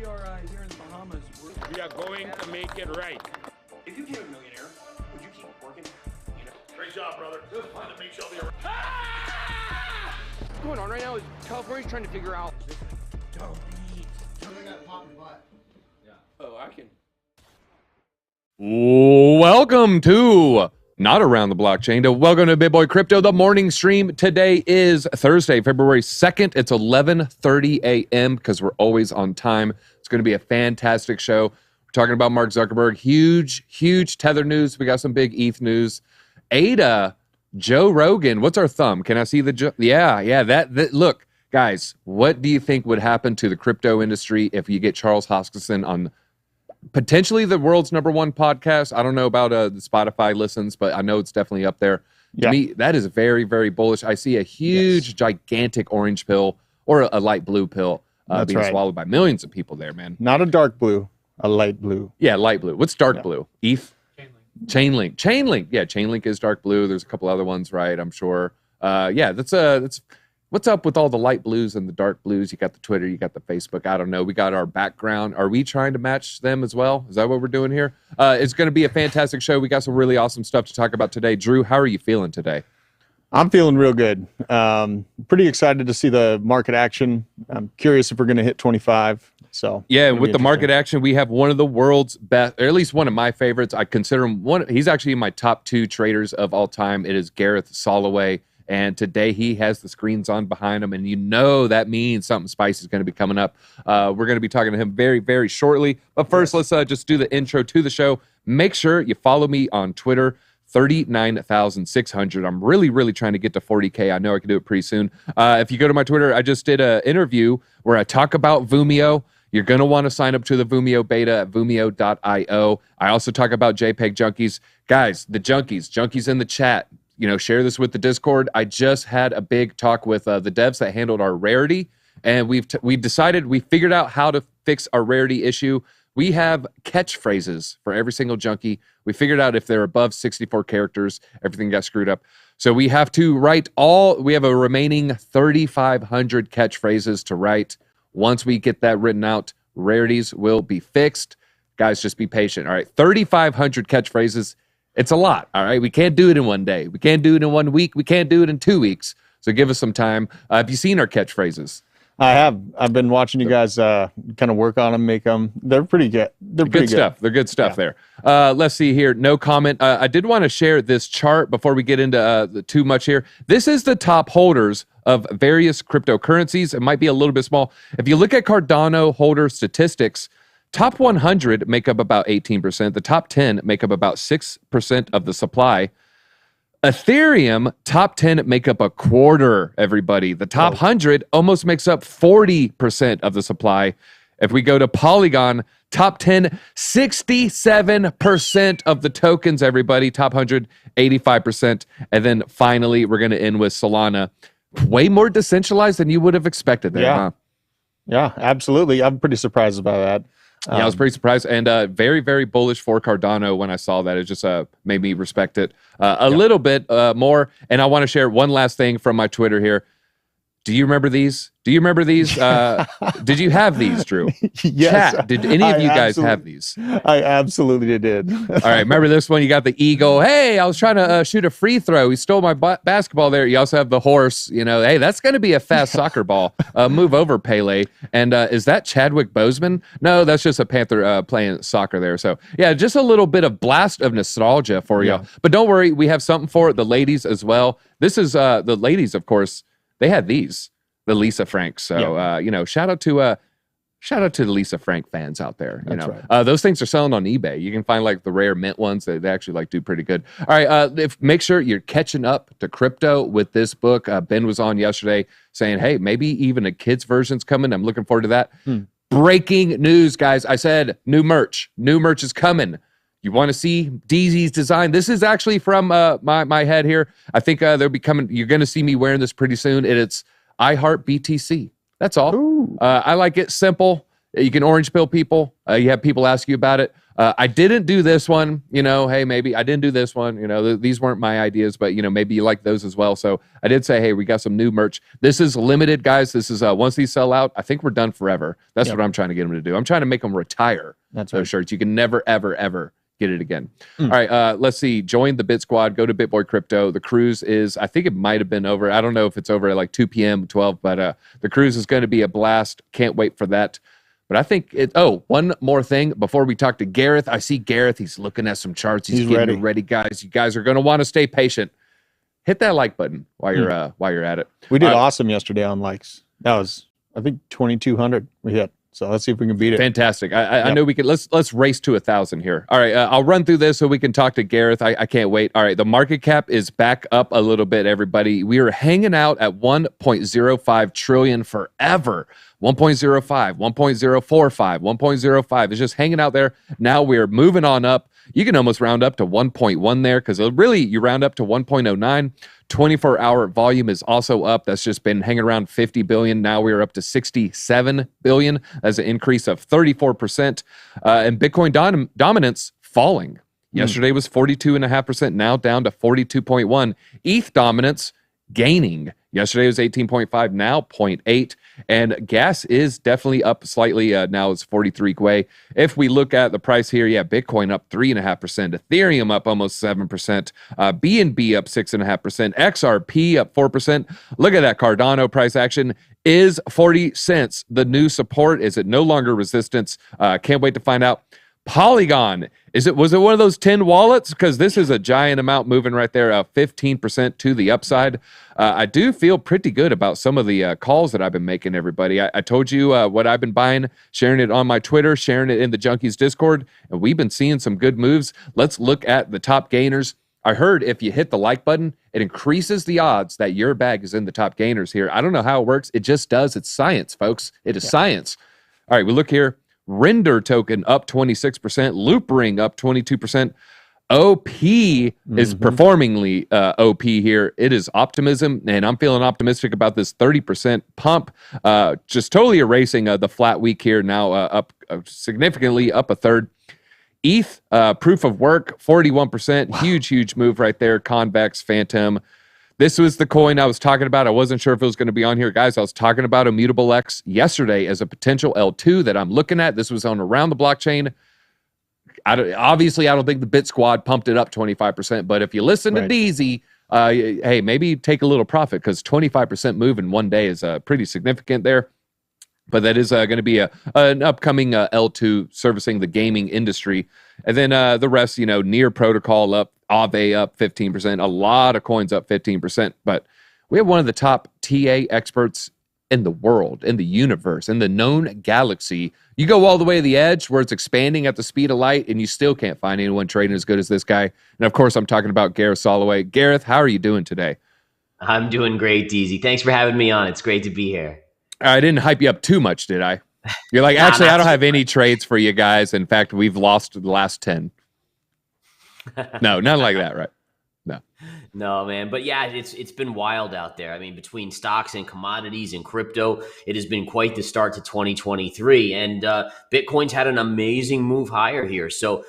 We are here in the Bahamas. We are going to make it right. If you became a millionaire, would you keep working? You know? Great job, brother. Just wanted to make sure you're What's going on right now is California's trying to figure out. Don't eat. Something got popped in the butt. Oh, I can. Welcome to Not Around the Blockchain. Welcome to Big Boy Crypto, the morning stream. Today is Thursday, February 2nd. It's 11:30 a.m. because we're always on time. It's going to be a fantastic show. We're talking about Mark Zuckerberg. Huge Tether news. We got some big ETH news. Ada, Joe Rogan. What's our thumb? Can I see the... Yeah. That look, guys, what do you think would happen to the crypto industry if you get Charles Hoskinson on... potentially the world's #1 podcast? I don't know about the Spotify listens, but I know it's definitely up there. To me, that is very, very bullish. I see a huge, gigantic orange pill or a light blue pill being swallowed by millions of people there, man. Not a dark blue, a light blue. Yeah, light blue. What's dark blue? ETH? Chainlink. Yeah, Chainlink is dark blue. There's a couple other ones, right? I'm sure. That's what's up with all the light blues and the dark blues? You got the Twitter, you got the Facebook. I don't know. We got our background. Are we trying to match them as well? Is that what we're doing here? It's going to be a fantastic show. We got some really awesome stuff to talk about today. Drew, how are you feeling today? I'm feeling real good. Pretty excited to see the market action. I'm curious if we're going to hit 25. So yeah, with the market action, we have one of the world's best, or at least one of my favorites. I consider him one. He's actually in my top 2 traders of all time. It is Gareth Soloway. And today he has the screens on behind him, and you know that means something spicy is going to be coming up. We're going to be talking to him very, very shortly. But first, let's just do the intro to the show. Make sure you follow me on Twitter, 39,600. I'm really trying to get to 40K. I know I can do it pretty soon. If you go to my Twitter, I just did an interview where I talk about Vumeo. You're going to want to sign up to the Vumeo beta at vumeo.io. I also talk about JPEG junkies. Guys, the junkies in the chat. You know, share this with the Discord. I just had a big talk with the devs that handled our rarity, and we figured out how to fix our rarity issue. We have catchphrases for every single junkie. We figured out if they're above 64 characters, everything got screwed up. So we have to write we have a remaining 3,500 catchphrases to write. Once we get that written out, rarities will be fixed. Guys, just be patient. All right, 3,500 catchphrases. It's a lot, all right? We can't do it in one day. We can't do it in 1 week. We can't do it in 2 weeks. So give us some time. Have you seen our catchphrases? I have. I've been watching you guys kind of work on them, make them. They're pretty good. They're pretty good stuff. They're good stuff there. Let's see here. No comment. I did want to share this chart before we get into too much here. This is the top holders of various cryptocurrencies. It might be a little bit small. If you look at Cardano holder statistics, top 100 make up about 18%. The top 10 make up about 6% of the supply. Ethereum, top 10 make up a quarter, everybody. The top 100 almost makes up 40% of the supply. If we go to Polygon, top 10, 67% of the tokens, everybody. Top 100, 85%. And then finally, we're going to end with Solana. Way more decentralized than you would have expected there, huh? Yeah, absolutely. I'm pretty surprised about that. Yeah, I was pretty surprised, and very, very bullish for Cardano when I saw that. It just made me respect it a little bit more. And I want to share one last thing from my Twitter here. Do you remember these? Did you have these, Drew? Yes. Chat, did any of you guys have these? I absolutely did. All right, remember this one? You got the eagle. Hey, I was trying to shoot a free throw. He stole my basketball there. You also have the horse. You know, hey, that's going to be a fast soccer ball. Move over, Pele. And is that Chadwick Boseman? No, that's just a Panther playing soccer there. So, yeah, just a little bit of blast of nostalgia for you. But don't worry, we have something for the ladies as well. This is the ladies, of course. They had these, the Lisa Franks. So, you know, shout out to the Lisa Frank fans out there. You know, those things are selling on eBay. You can find like the rare mint ones. They actually like do pretty good. All right. Make sure you're catching up to crypto with this book. Ben was on yesterday saying, hey, maybe even a kid's version's coming. I'm looking forward to that. Breaking news, guys. I said new merch is coming. You want to see DZ's design? This is actually from my head here. I think they'll be coming. You're going to see me wearing this pretty soon. It's I Heart BTC. That's all. I like it simple. You can orange pill people. You have people ask you about it. I didn't do this one. Hey, maybe I didn't do this one. These weren't my ideas, but maybe you like those as well. So I did say, hey, we got some new merch. This is limited, guys. This is once these sell out, I think we're done forever. That's what I'm trying to get them to do. I'm trying to make them retire those shirts. You can never, ever, ever get it again. All right, let's see. Join the BitSquad. Go to BitBoy Crypto. The cruise is, I think it might have been over. I don't know if it's over at like 2 p.m., 12, but the cruise is going to be a blast. Can't wait for that. But I think one more thing before we talk to Gareth. I see Gareth. He's looking at some charts. He's getting ready, guys. You guys are going to want to stay patient. Hit that like button while you're at it. We did awesome yesterday on likes. That was, I think, 2,200 we hit. So let's see if we can beat it. Fantastic. I know we can. Let's race to 1,000 here. All right, I'll run through this so we can talk to Gareth. I can't wait. All right, the market cap is back up a little bit, everybody. We are hanging out at 1.05 trillion forever. 1.05, 1.045, 1.05. It's just hanging out there. Now we're moving on up. You can almost round up to 1.1 there because really you round up to 1.09. 24-hour volume is also up. That's just been hanging around 50 billion. Now we're up to 67 billion. That's an increase of 34%. And Bitcoin dominance falling. Yesterday was 42.5%, now down to 42.1. ETH dominance gaining. Yesterday was 18.5, now 0.8. And gas is definitely up slightly. Now it's 43 Gwei. If we look at the price here, Bitcoin up 3.5%, Ethereum up almost 7%, BNB up 6.5%, XRP up 4%. Look at that Cardano price action. Is 40 cents the new support? Is it no longer resistance? Can't wait to find out. Polygon, was it one of those 10 wallets? Because this is a giant amount moving right there, 15% to the upside. I do feel pretty good about some of the calls that I've been making, everybody. I told you what I've been buying, sharing it on my Twitter, sharing it in the Junkies Discord, and we've been seeing some good moves. Let's look at the top gainers. I heard if you hit the like button, it increases the odds that your bag is in the top gainers here. I don't know how it works. It just does. It's science, folks. It is science. All right, we look here. Render token up 26%, Loop Ring up 22%. OP is performingly OP here. It is optimism, and I'm feeling optimistic about this 30% pump. Just totally erasing the flat week here, now up significantly, up a third. ETH, proof of work, 41%. Wow. Huge move right there. Convex, Phantom. This was the coin I was talking about. I wasn't sure if it was going to be on here. Guys, I was talking about Immutable X yesterday as a potential L2 that I'm looking at. This was on Around the Blockchain. Obviously, I don't think the BitSquad pumped it up 25%, but if you listen to DZ, hey, maybe take a little profit because 25% move in one day is pretty significant there. But that is going to be an upcoming L2 servicing the gaming industry. And then the rest, Near Protocol up, Aave up 15%, a lot of coins up 15%. But we have one of the top TA experts in the world, in the universe, in the known galaxy. You go all the way to the edge where it's expanding at the speed of light, and you still can't find anyone trading as good as this guy. And of course, I'm talking about Gareth Soloway. Gareth, how are you doing today? I'm doing great, DZ. Thanks for having me on. It's great to be here. I didn't hype you up too much, did I? You're like, actually, I don't have any trades for you guys. In fact, we've lost the last 10. No, nothing like that, right? No, man. But yeah, it's been wild out there. I mean, between stocks and commodities and crypto, it has been quite the start to 2023. And Bitcoin's had an amazing move higher here. So,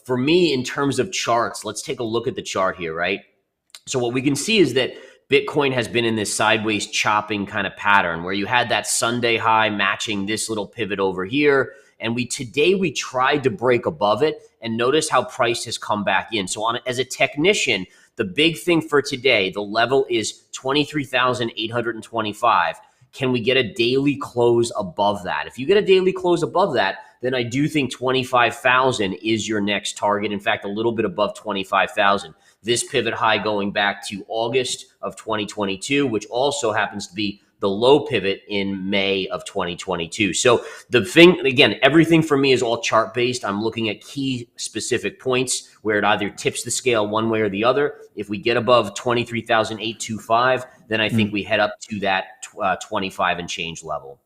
for me, in terms of charts, let's take a look at the chart here, right? So what we can see is that Bitcoin has been in this sideways chopping kind of pattern where you had that Sunday high matching this little pivot over here. And today we tried to break above it, and notice how price has come back in. So as a technician, the big thing for today, the level is 23,825. Can we get a daily close above that? If you get a daily close above that, then I do think 25,000 is your next target. In fact, a little bit above 25,000. This pivot high going back to August of 2022, which also happens to be the low pivot in May of 2022. So the thing, again, everything for me is all chart based. I'm looking at key specific points where it either tips the scale one way or the other. If we get above 23,825, then I think we head up to that 25 and change level.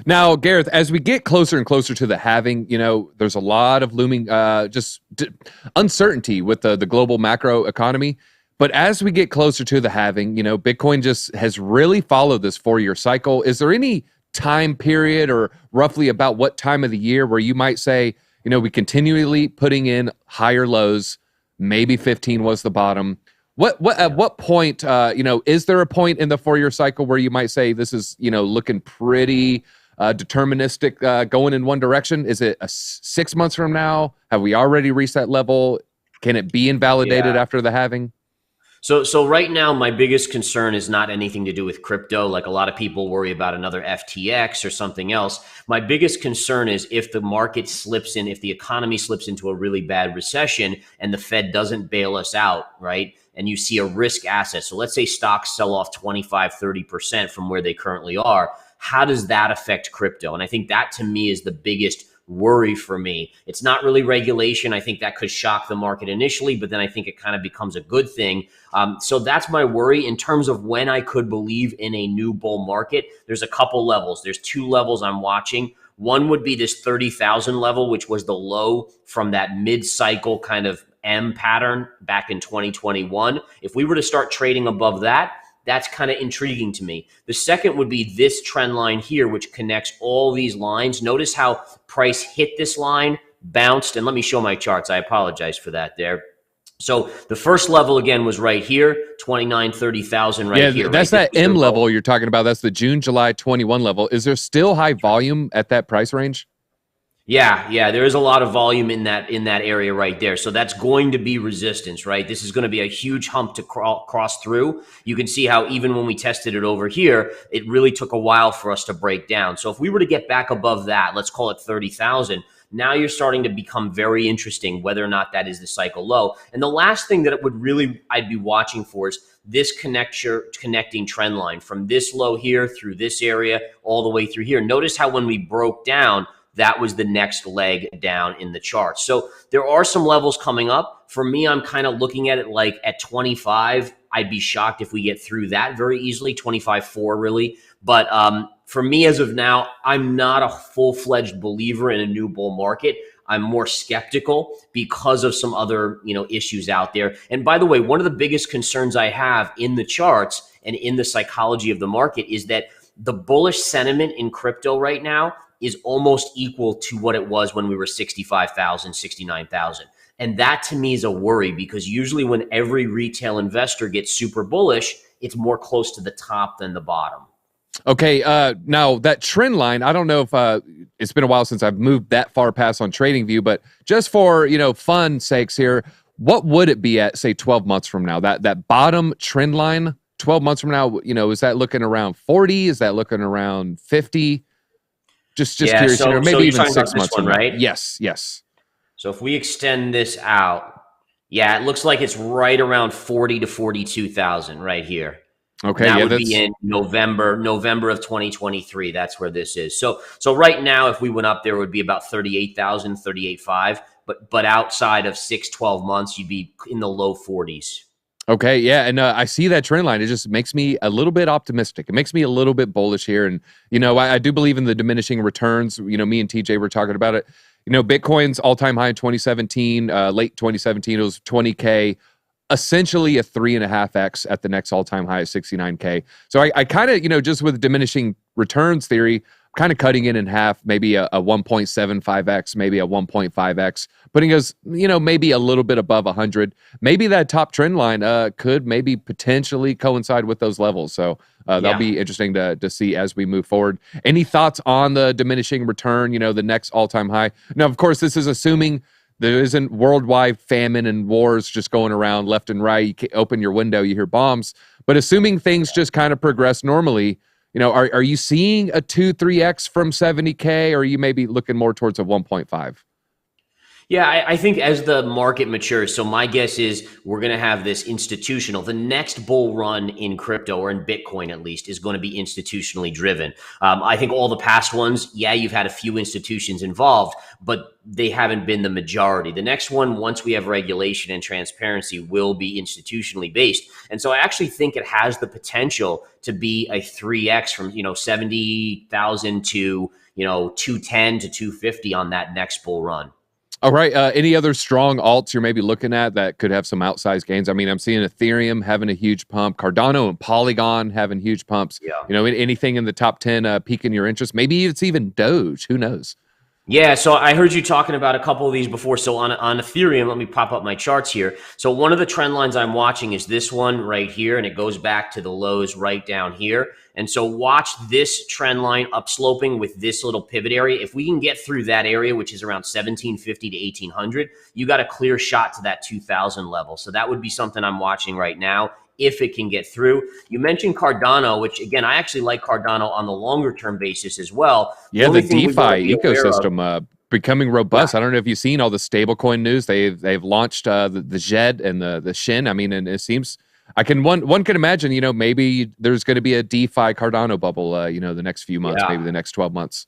Now, Gareth, as we get closer and closer to the halving, there's a lot of looming uncertainty with the global macro economy. But as we get closer to the halving, Bitcoin just has really followed this 4-year cycle. Is there any time period or roughly about what time of the year where you might say, we continually putting in higher lows, maybe 15 was the bottom. At what point, is there a point in the 4-year cycle where you might say this is, looking pretty deterministic, going in one direction? Is it 6 months from now? Have we already reached that level? Can it be invalidated after the halving? So right now, my biggest concern is not anything to do with crypto. Like a lot of people worry about another FTX or something else. My biggest concern is if the market slips in, if the economy slips into a really bad recession and the Fed doesn't bail us out, right? And you see a risk asset. So let's say stocks sell off 25, 30% from where they currently are. How does that affect crypto? And I think that to me is the biggest worry for me. It's not really regulation. I think that could shock the market initially, but then I think it kind of becomes a good thing. So that's my worry in terms of when I could believe in a new bull market. There's a couple levels. There's 2 levels I'm watching. One would be this 30,000 level, which was the low from that mid-cycle kind of M pattern back in 2021. If we were to start trading above that, that's kind of intriguing to me. The second would be this trend line here, which connects all these lines. Notice how price hit this line, bounced, and let me show my charts. I apologize for that there. So the first level again was right here, 29, 30,000 right here. That's right? that M level you're talking about. That's the June, July 21 level. Is there still high volume at that price range? Yeah, there is a lot of volume in that area right there. So that's going to be resistance, right? This is going to be a huge hump to cross through. You can see how even when we tested it over here, it really took a while for us to break down. So if we were to get back above that, let's call it 30,000, now you're starting to become very interesting whether or not that is the cycle low. And the last thing that I'd be watching for is this connecting trend line from this low here through this area all the way through here. Notice how when we broke down, that was the next leg down in the chart. So there are some levels coming up. For me, I'm kind of looking at it like at 25. I'd be shocked if we get through that very easily, 25.4 really. But for me, as of now, I'm not a full-fledged believer in a new bull market. I'm more skeptical because of some other, issues out there. And by the way, one of the biggest concerns I have in the charts and in the psychology of the market is that the bullish sentiment in crypto right now is almost equal to what it was when we were 65,000, 69,000. And that to me is a worry because usually when every retail investor gets super bullish, it's more close to the top than the bottom. Okay, now that trend line, I don't know if it's been a while since I've moved that far past on TradingView, but just for, fun sakes here, what would it be at, say, 12 months from now? That bottom trend line, 12 months from now, is that looking around 40? Is that looking around 50? Just curious, maybe even 6 months from now. Right? Yes. So if we extend this out, it looks like it's right around 40 to 42,000 right here. Okay, and that would be in November of 2023. That's where this is. So right now, if we went up there, it would be about 38,000, 38.5. But outside of 6-12 months, you'd be in the low 40s. Okay, yeah, and I see that trend line. It just makes me a little bit optimistic. It makes me a little bit bullish here, and I do believe in the diminishing returns. Me and TJ were talking about it. Bitcoin's all-time high in 2017, late 2017, it was 20K, essentially a 3.5x at the next all-time high of 69K. So I kind of, just with diminishing returns theory, kind of cutting it in half, maybe a 1.75x, maybe a 1.5x, putting us, maybe a little bit above 100. Maybe that top trend line could maybe potentially coincide with those levels. So that'll be interesting to see as we move forward. Any thoughts on the diminishing return, the next all-time high? Now, of course, this is assuming there isn't worldwide famine and wars just going around left and right. You open your window, you hear bombs. But assuming things just kind of progress normally, are you seeing a 2-3x from 70K, or are you maybe looking more towards a 1.5? Yeah, I think as the market matures, so my guess is we're going to have this the next bull run in crypto, or in Bitcoin at least, is going to be institutionally driven. I think all the past ones, you've had a few institutions involved, but they haven't been the majority. The next one, once we have regulation and transparency, will be institutionally based. And so I actually think it has the potential to be a 3x from, 70,000 to, 210 to 250 on that next bull run. All right. Any other strong alts you're maybe looking at that could have some outsized gains? I mean, I'm seeing Ethereum having a huge pump, Cardano and Polygon having huge pumps. Yeah. You know, anything in the top 10 piquing your interest? Maybe it's even Doge. Who knows? Yeah, so I heard you talking about a couple of these before. So on Ethereum, let me pop up my charts here. So one of the trend lines I'm watching is this one right here, and it goes back to the lows right down here. And so watch this trend line upsloping with this little pivot area. If we can get through that area, which is around 1750 to 1800, you got a clear shot to that 2000 level. So that would be something I'm watching right now, if it can get through. You mentioned Cardano, which again, I actually like Cardano on the longer term basis as well. Yeah, the DeFi ecosystem becoming robust. Yeah. I don't know if you've seen all the stablecoin news. They've launched the ZED and the Shin. I mean, and it seems one can imagine, you know, maybe there's going to be a DeFi Cardano bubble, you know, the next few months, maybe the next 12 months.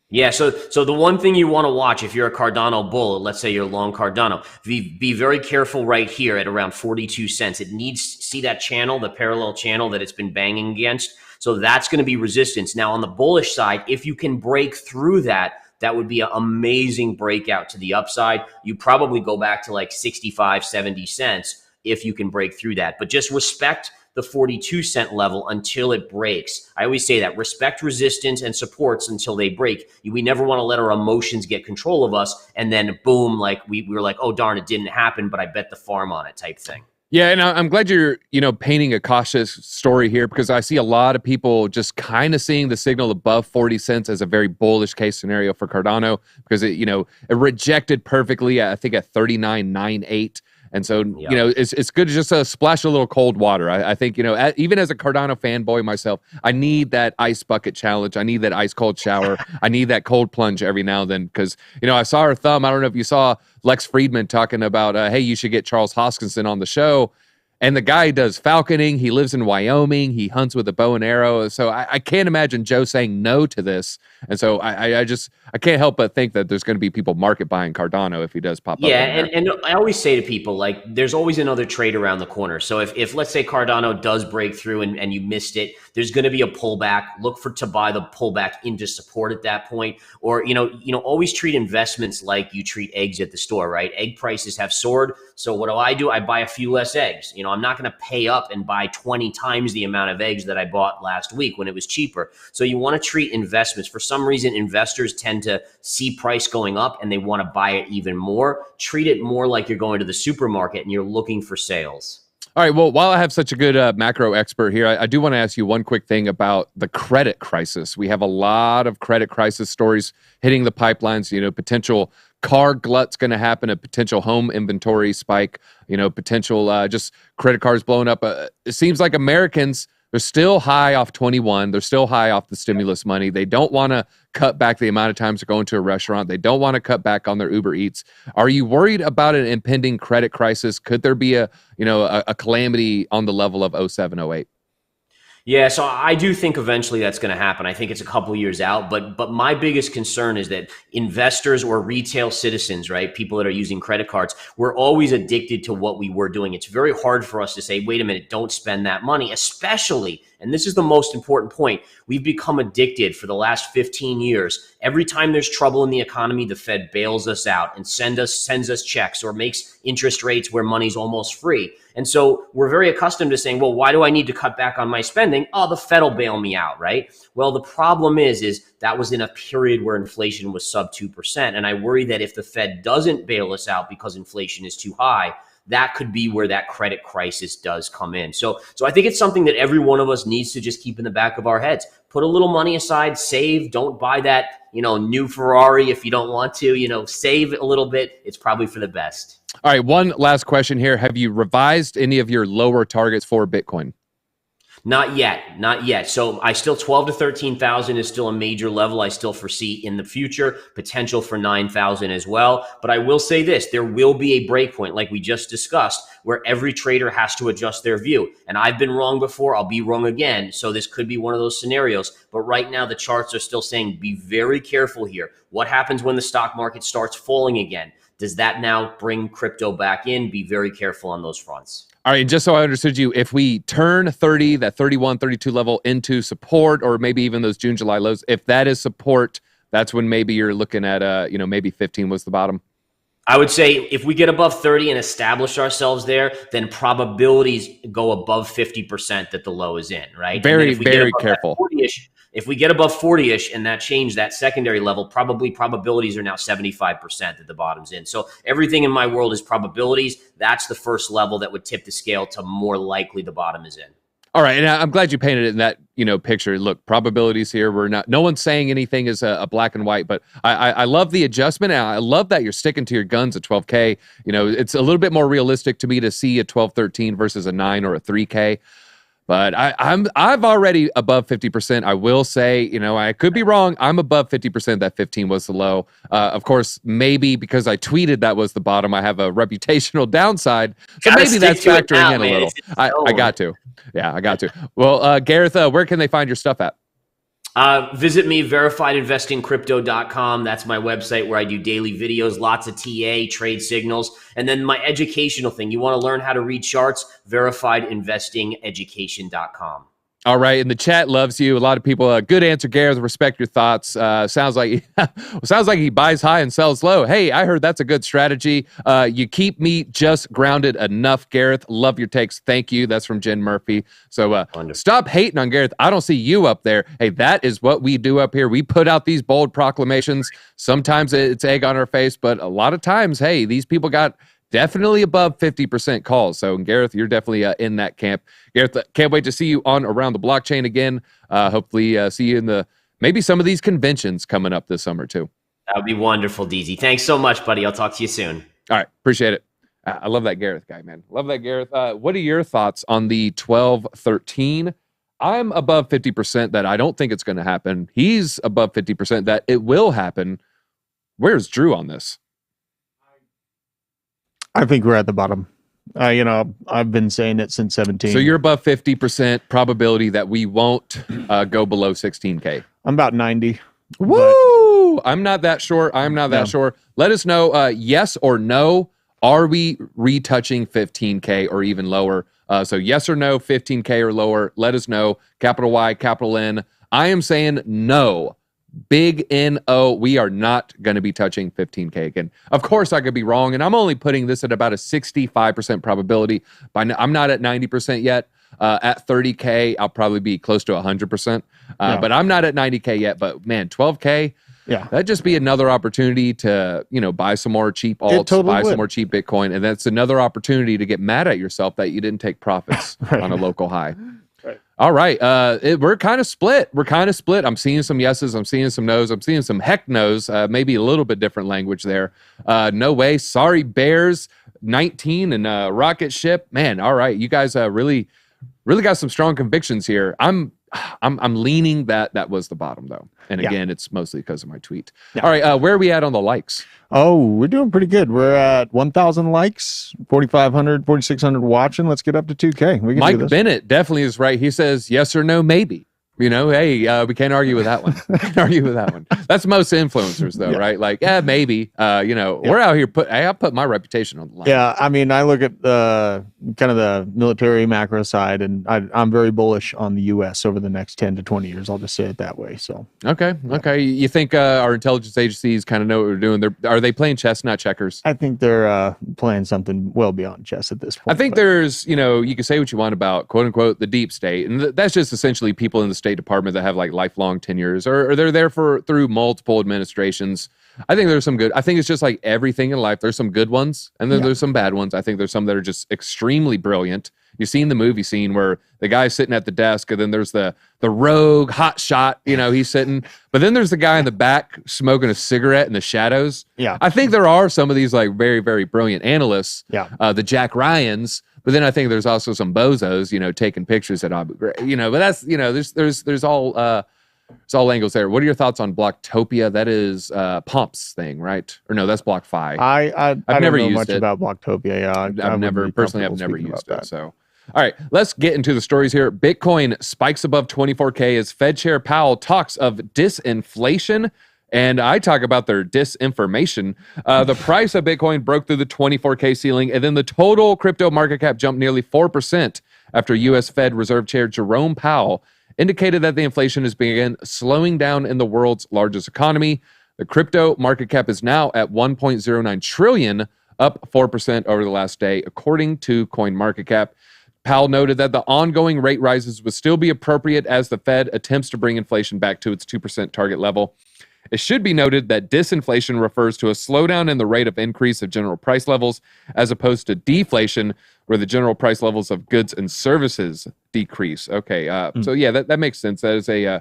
Yeah, so the one thing you want to watch if you're a Cardano bull, let's say you're long Cardano, be very careful right here at around 42 cents. It needs, see that channel, the parallel channel that it's been banging against. So that's going to be resistance. Now on the bullish side, if you can break through that, that would be an amazing breakout to the upside. You probably go back to like 65, 70 cents if you can break through that. But just respect the 42 cent level until it breaks. I always say that, respect resistance and supports until they break. We never want to let our emotions get control of us, and then boom, like we were like, oh darn, it didn't happen, but I bet the farm on it type thing. Yeah, and I'm glad you're, you know, painting a cautious story here, because I see a lot of people just kind of seeing the signal above 40 cents as a very bullish case scenario for Cardano, because it, you know, it rejected perfectly, I think at 39.98. And so, you know, it's good to just splash a little cold water. I think, you know, even as a Cardano fanboy myself, I need that ice bucket challenge. I need that ice cold shower. I need that cold plunge every now and then, because, you know, I saw her thumb. I don't know if you saw Lex Friedman talking about, hey, you should get Charles Hoskinson on the show. And the guy does falconing. He lives in Wyoming. He hunts with a bow and arrow. So I can't imagine Joe saying no to this. And so I can't help but think that there's going to be people market buying Cardano if he does pop up. Yeah, and I always say to people, like, there's always another trade around the corner. So if let's say Cardano does break through and you missed it, there's going to be a pullback. Look to buy the pullback into support at that point. Or, you know, always treat investments like you treat eggs at the store, right? Egg prices have soared. So what do? I buy a few less eggs. You know, I'm not going to pay up and buy 20 times the amount of eggs that I bought last week when it was cheaper. So you want to treat investments. For some reason, investors tend to see price going up and they want to buy it even more. Treat it more like you're going to the supermarket and you're looking for sales. All right. Well, while I have such a good macro expert here, I do want to ask you one quick thing about the credit crisis. We have a lot of credit crisis stories hitting the pipelines, you know, potential car glut's going to happen, a potential home inventory spike, you know, potential just credit cards blowing up. It seems like Americans, they're still high off 21. They're still high off the stimulus money. They don't want to cut back the amount of times they're going to a restaurant. They don't want to cut back on their Uber Eats. Are you worried about an impending credit crisis? Could there be a calamity on the level of 07, 08? Yeah, so I do think eventually that's going to happen. I think it's a couple of years out, but my biggest concern is that investors or retail citizens, right, people that are using credit cards, we're always addicted to what we were doing. It's very hard for us to say, wait a minute, don't spend that money, especially, and this is the most important point, we've become addicted for the last 15 years. Every time there's trouble in the economy, the Fed bails us out and sends us checks or makes interest rates where money's almost free. And so we're very accustomed to saying, well, why do I need to cut back on my spending? Oh, the Fed will bail me out, right? Well, the problem is that was in a period where inflation was sub 2%. And I worry that if the Fed doesn't bail us out because inflation is too high, that could be where that credit crisis does come in. So I think it's something that every one of us needs to just keep in the back of our heads. Put a little money aside, save, don't buy that, new Ferrari if you don't want to, save a little bit. It's probably for the best. All right, one last question here. Have you revised any of your lower targets for Bitcoin? Not yet. So I still 12 to 13,000 is still a major level. I still foresee in the future potential for 9,000 as well. But I will say this, there will be a breakpoint like we just discussed where every trader has to adjust their view. And I've been wrong before. I'll be wrong again. So this could be one of those scenarios. But right now the charts are still saying be very careful here. What happens when the stock market starts falling again? Does that now bring crypto back in? Be very careful on those fronts. All right, just so I understood you, if we turn 30, that 31, 32 level into support, or maybe even those June, July lows, if that is support, that's when maybe you're looking at, maybe 15 was the bottom. I would say if we get above 30 and establish ourselves there, then probabilities go above 50% that the low is in, right? Very, very careful. If we get above 40-ish and that change, that secondary level, probabilities are now 75% that the bottom's in. So everything in my world is probabilities. That's the first level that would tip the scale to more likely the bottom is in. All right, and I'm glad you painted it in that picture. Look, probabilities here. No one's saying anything is a black and white, but I love the adjustment, and I love that you're sticking to your guns at 12K. It's a little bit more realistic to me to see a 12, 13 versus a 9 or a 3K. But I've already above 50%. I will say, I could be wrong. I'm above 50% that 15 was the low. Of course, maybe because I tweeted that was the bottom, I have a reputational downside. So maybe that's factoring in a little. I got to. Yeah, I got to. Well, Gareth, where can they find your stuff at? Visit me, verifiedinvestingcrypto.com. That's my website where I do daily videos, lots of TA, trade signals. And then my educational thing. You want to learn how to read charts? verifiedinvestingeducation.com. All right, and the chat loves you. A lot of people. Good answer, Gareth. Respect your thoughts. Sounds like he buys high and sells low. Hey, I heard that's a good strategy. You keep me just grounded enough, Gareth. Love your takes. Thank you. That's from Jen Murphy. So stop hating on Gareth. I don't see you up there. Hey, that is what we do up here. We put out these bold proclamations. Sometimes it's egg on our face, but a lot of times, hey, these people got definitely above 50% calls. So, Gareth, you're definitely in that camp. Gareth, can't wait to see you on Around the Blockchain again. Hopefully see you in maybe some of these conventions coming up this summer too. That would be wonderful, DZ. Thanks so much, buddy. I'll talk to you soon. All right. Appreciate it. I love that Gareth guy, man. Love that Gareth. What are your thoughts on the 12-13? I'm above 50% that I don't think it's going to happen. He's above 50% that it will happen. Where's Drew on this? I think we're at the bottom. I've been saying it since 17. So you're above 50% probability that we won't go below 16K. I'm about 90. Woo! I'm not that sure. Sure. Let us know, yes or no. Are we retouching 15K or even lower? So yes or no, 15K or lower. Let us know. Capital Y, capital N. I am saying no. Big N-O, we are not going to be touching 15K again. Of course, I could be wrong, and I'm only putting this at about a 65% probability. I'm not at 90% yet. At 30K, I'll probably be close to 100%. But I'm not at 90K yet. But, man, 12K, that'd just be another opportunity to, buy some more cheap alts, some more cheap Bitcoin, and that's another opportunity to get mad at yourself that you didn't take profits on a local high. All right. We're kind of split. I'm seeing some yeses. I'm seeing some no's. I'm seeing some heck no's. Maybe a little bit different language there. No way. Sorry, Bears. 19 and rocket ship. Man, all right. You guys really got some strong convictions here. I'm leaning that was the bottom, though. And again, it's mostly because of my tweet. Yeah. All right. Where are we at on the likes? Oh, we're doing pretty good. We're at 1,000 likes, 4,500, 4,600 watching. Let's get up to 2K. We can Mike do this. Bennett definitely is right. He says yes or no, maybe. Hey, we can't argue with that one. That's most influencers, though, right? Like, maybe. We're out here. I put my reputation on the line. Yeah, I mean, I look at the kind of the military macro side, and I'm very bullish on the U.S. over the next 10 to 20 years. I'll just say it that way. So okay. You think our intelligence agencies kind of know what we're doing? Are they playing chess, not checkers? I think they're playing something well beyond chess at this point. I think there's, you can say what you want about quote unquote the deep state, and that's just essentially people in the State Department that have like lifelong tenures, or they're there through multiple administrations. I think there's some good. I think it's just like everything in life. There's some good ones, and then there's some bad ones. I think there's some that are just extremely brilliant. You've seen the movie scene where the guy's sitting at the desk, and then there's the rogue hot shot. He's sitting, but then there's the guy in the back smoking a cigarette in the shadows. Yeah, I think there are some of these like very, very brilliant analysts. Yeah, the Jack Ryans. But then I think there's also some bozos, taking pictures at Abu Ghraib, but that's, there's all angles there. What are your thoughts on Blocktopia? That is Pomp's thing, right? Or no, that's BlockFi. I've never used much about Blocktopia. Yeah, I've never used it. So, all right, let's get into the stories here. Bitcoin spikes above 24K as Fed Chair Powell talks of disinflation. And I talk about their disinformation. The price of Bitcoin broke through the 24K ceiling, and then the total crypto market cap jumped nearly 4% after U.S. Fed Reserve Chair Jerome Powell indicated that the inflation is beginning slowing down in the world's largest economy. The crypto market cap is now at 1.09 trillion, up 4% over the last day, according to CoinMarketCap. Powell noted that the ongoing rate rises would still be appropriate as the Fed attempts to bring inflation back to its 2% target level. It should be noted that disinflation refers to a slowdown in the rate of increase of general price levels, as opposed to deflation, where the general price levels of goods and services decrease. Okay, so yeah, that makes sense. That is a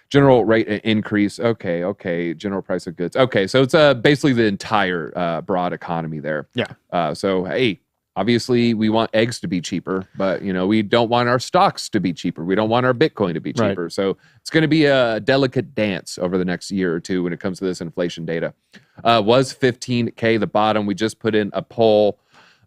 general rate increase. Okay, general price of goods. Okay, so it's basically the entire broad economy there. Yeah. So, hey, obviously we want eggs to be cheaper, but we don't want our stocks to be cheaper. We don't want our Bitcoin to be cheaper. Right. So it's going to be a delicate dance over the next year or two when it comes to this inflation data. Was 15K the bottom? We just put in a poll.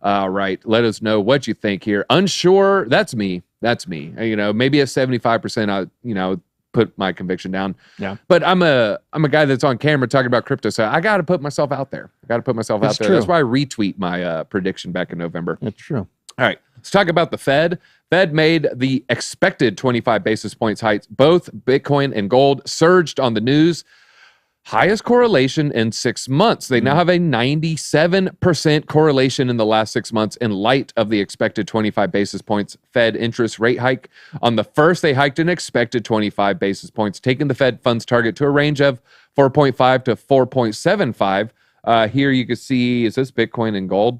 Right. Let us know what you think here. Unsure. That's me. Maybe at 75%, put my conviction down. Yeah. But I'm a guy that's on camera talking about crypto, so I got to put myself out there. That's true. That's why I retweet my prediction back in November. That's true. All right. Let's talk about the Fed. Fed made the expected 25 basis points hikes. Both Bitcoin and gold surged on the news. Highest correlation in 6 months. They now have a 97% correlation in the last 6 months in light of the expected 25 basis points Fed interest rate hike. On the first, they hiked an expected 25 basis points, taking the Fed funds target to a range of 4.5 to 4.75. Here you can see, is this Bitcoin and gold?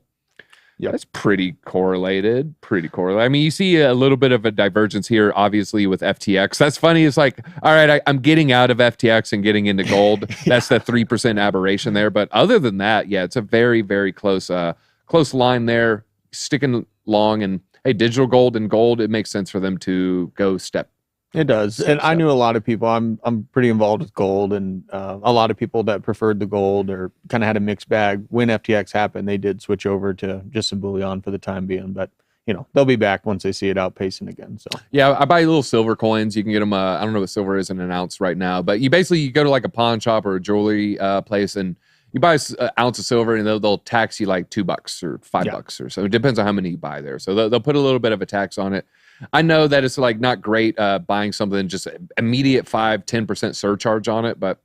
Yeah, that's pretty correlated. I mean, you see a little bit of a divergence here, obviously, with FTX. That's funny. It's like, all right, I'm getting out of FTX and getting into gold. That's the 3% aberration there. But other than that, yeah, it's a very, very close line there, sticking long. And hey, digital gold and gold, it makes sense for them to go step. It does. And I knew a lot of people. I'm pretty involved with gold, and a lot of people that preferred the gold or kind of had a mixed bag. When FTX happened, they did switch over to just some bullion for the time being, but they'll be back once they see it outpacing again. So yeah, I buy little silver coins. You can get them. I don't know what silver is in an ounce right now, but you go to like a pawn shop or a jewelry place, and you buy an ounce of silver, and they'll tax you like $2 or $5 or so. It depends on how many you buy there. So they'll put a little bit of a tax on it. I know that it's like not great buying something just immediate 5-10% surcharge on it, but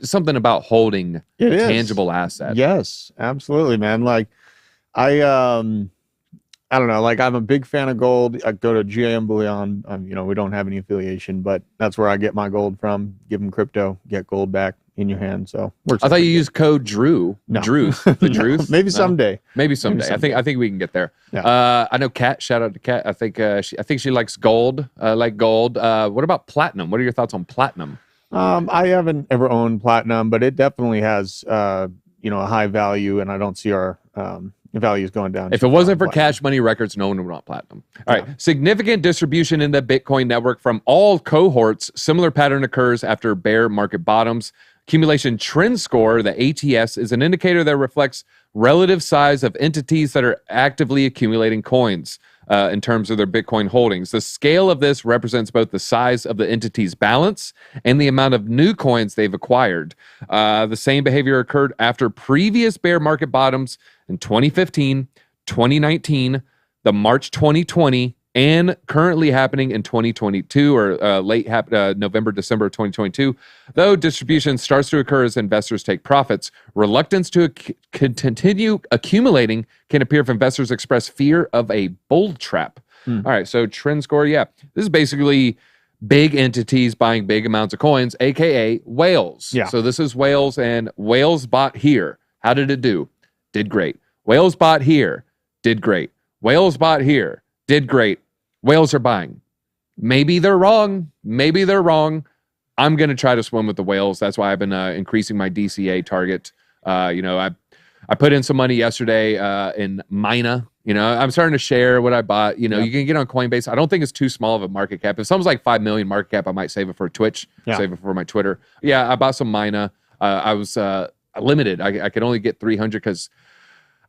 something about holding a tangible asset. Yes, absolutely, man. Like I don't know. Like I'm a big fan of gold. I go to GIM Bullion. We don't have any affiliation, but that's where I get my gold from. Give them crypto, get gold back in your hand. So I thought you used code Drew. No. Druth. The Druth. Maybe someday. Maybe someday. I think we can get there. Yeah. I know Kat. Shout out to Kat. I think she likes gold. What about platinum? What are your thoughts on platinum? I haven't ever owned platinum, but it definitely has a high value, and I don't see our values going down. If it wasn't for Cash Money Records, no one would want platinum. All right. Significant distribution in the Bitcoin network from all cohorts. Similar pattern occurs after bear market bottoms. Accumulation trend score, the ATS, is an indicator that reflects relative size of entities that are actively accumulating coins in terms of their Bitcoin holdings. The scale of this represents both the size of the entity's balance and the amount of new coins they've acquired. The same behavior occurred after previous bear market bottoms in 2015, 2019, the March 2020, and currently happening in 2022 or November, December of 2022. Though distribution starts to occur as investors take profits, reluctance to continue accumulating can appear if investors express fear of a bull trap. All right, so trend score, yeah. This is basically big entities buying big amounts of coins, aka whales. Yeah. So this is whales, and whales bought here. How did it do? Did great. Whales bought here. Did great. Whales bought here. Did great. Whales are buying. Maybe they're wrong. I'm going to try to swim with the whales. That's why I've been increasing my DCA target. I put in some money yesterday in Mina. I'm starting to share what I bought. You can get on Coinbase. I don't think it's too small of a market cap. If something's like 5 million market cap, I might save it for Twitch, save it for my Twitter. Yeah, I bought some Mina. I was limited. I could only get 300 because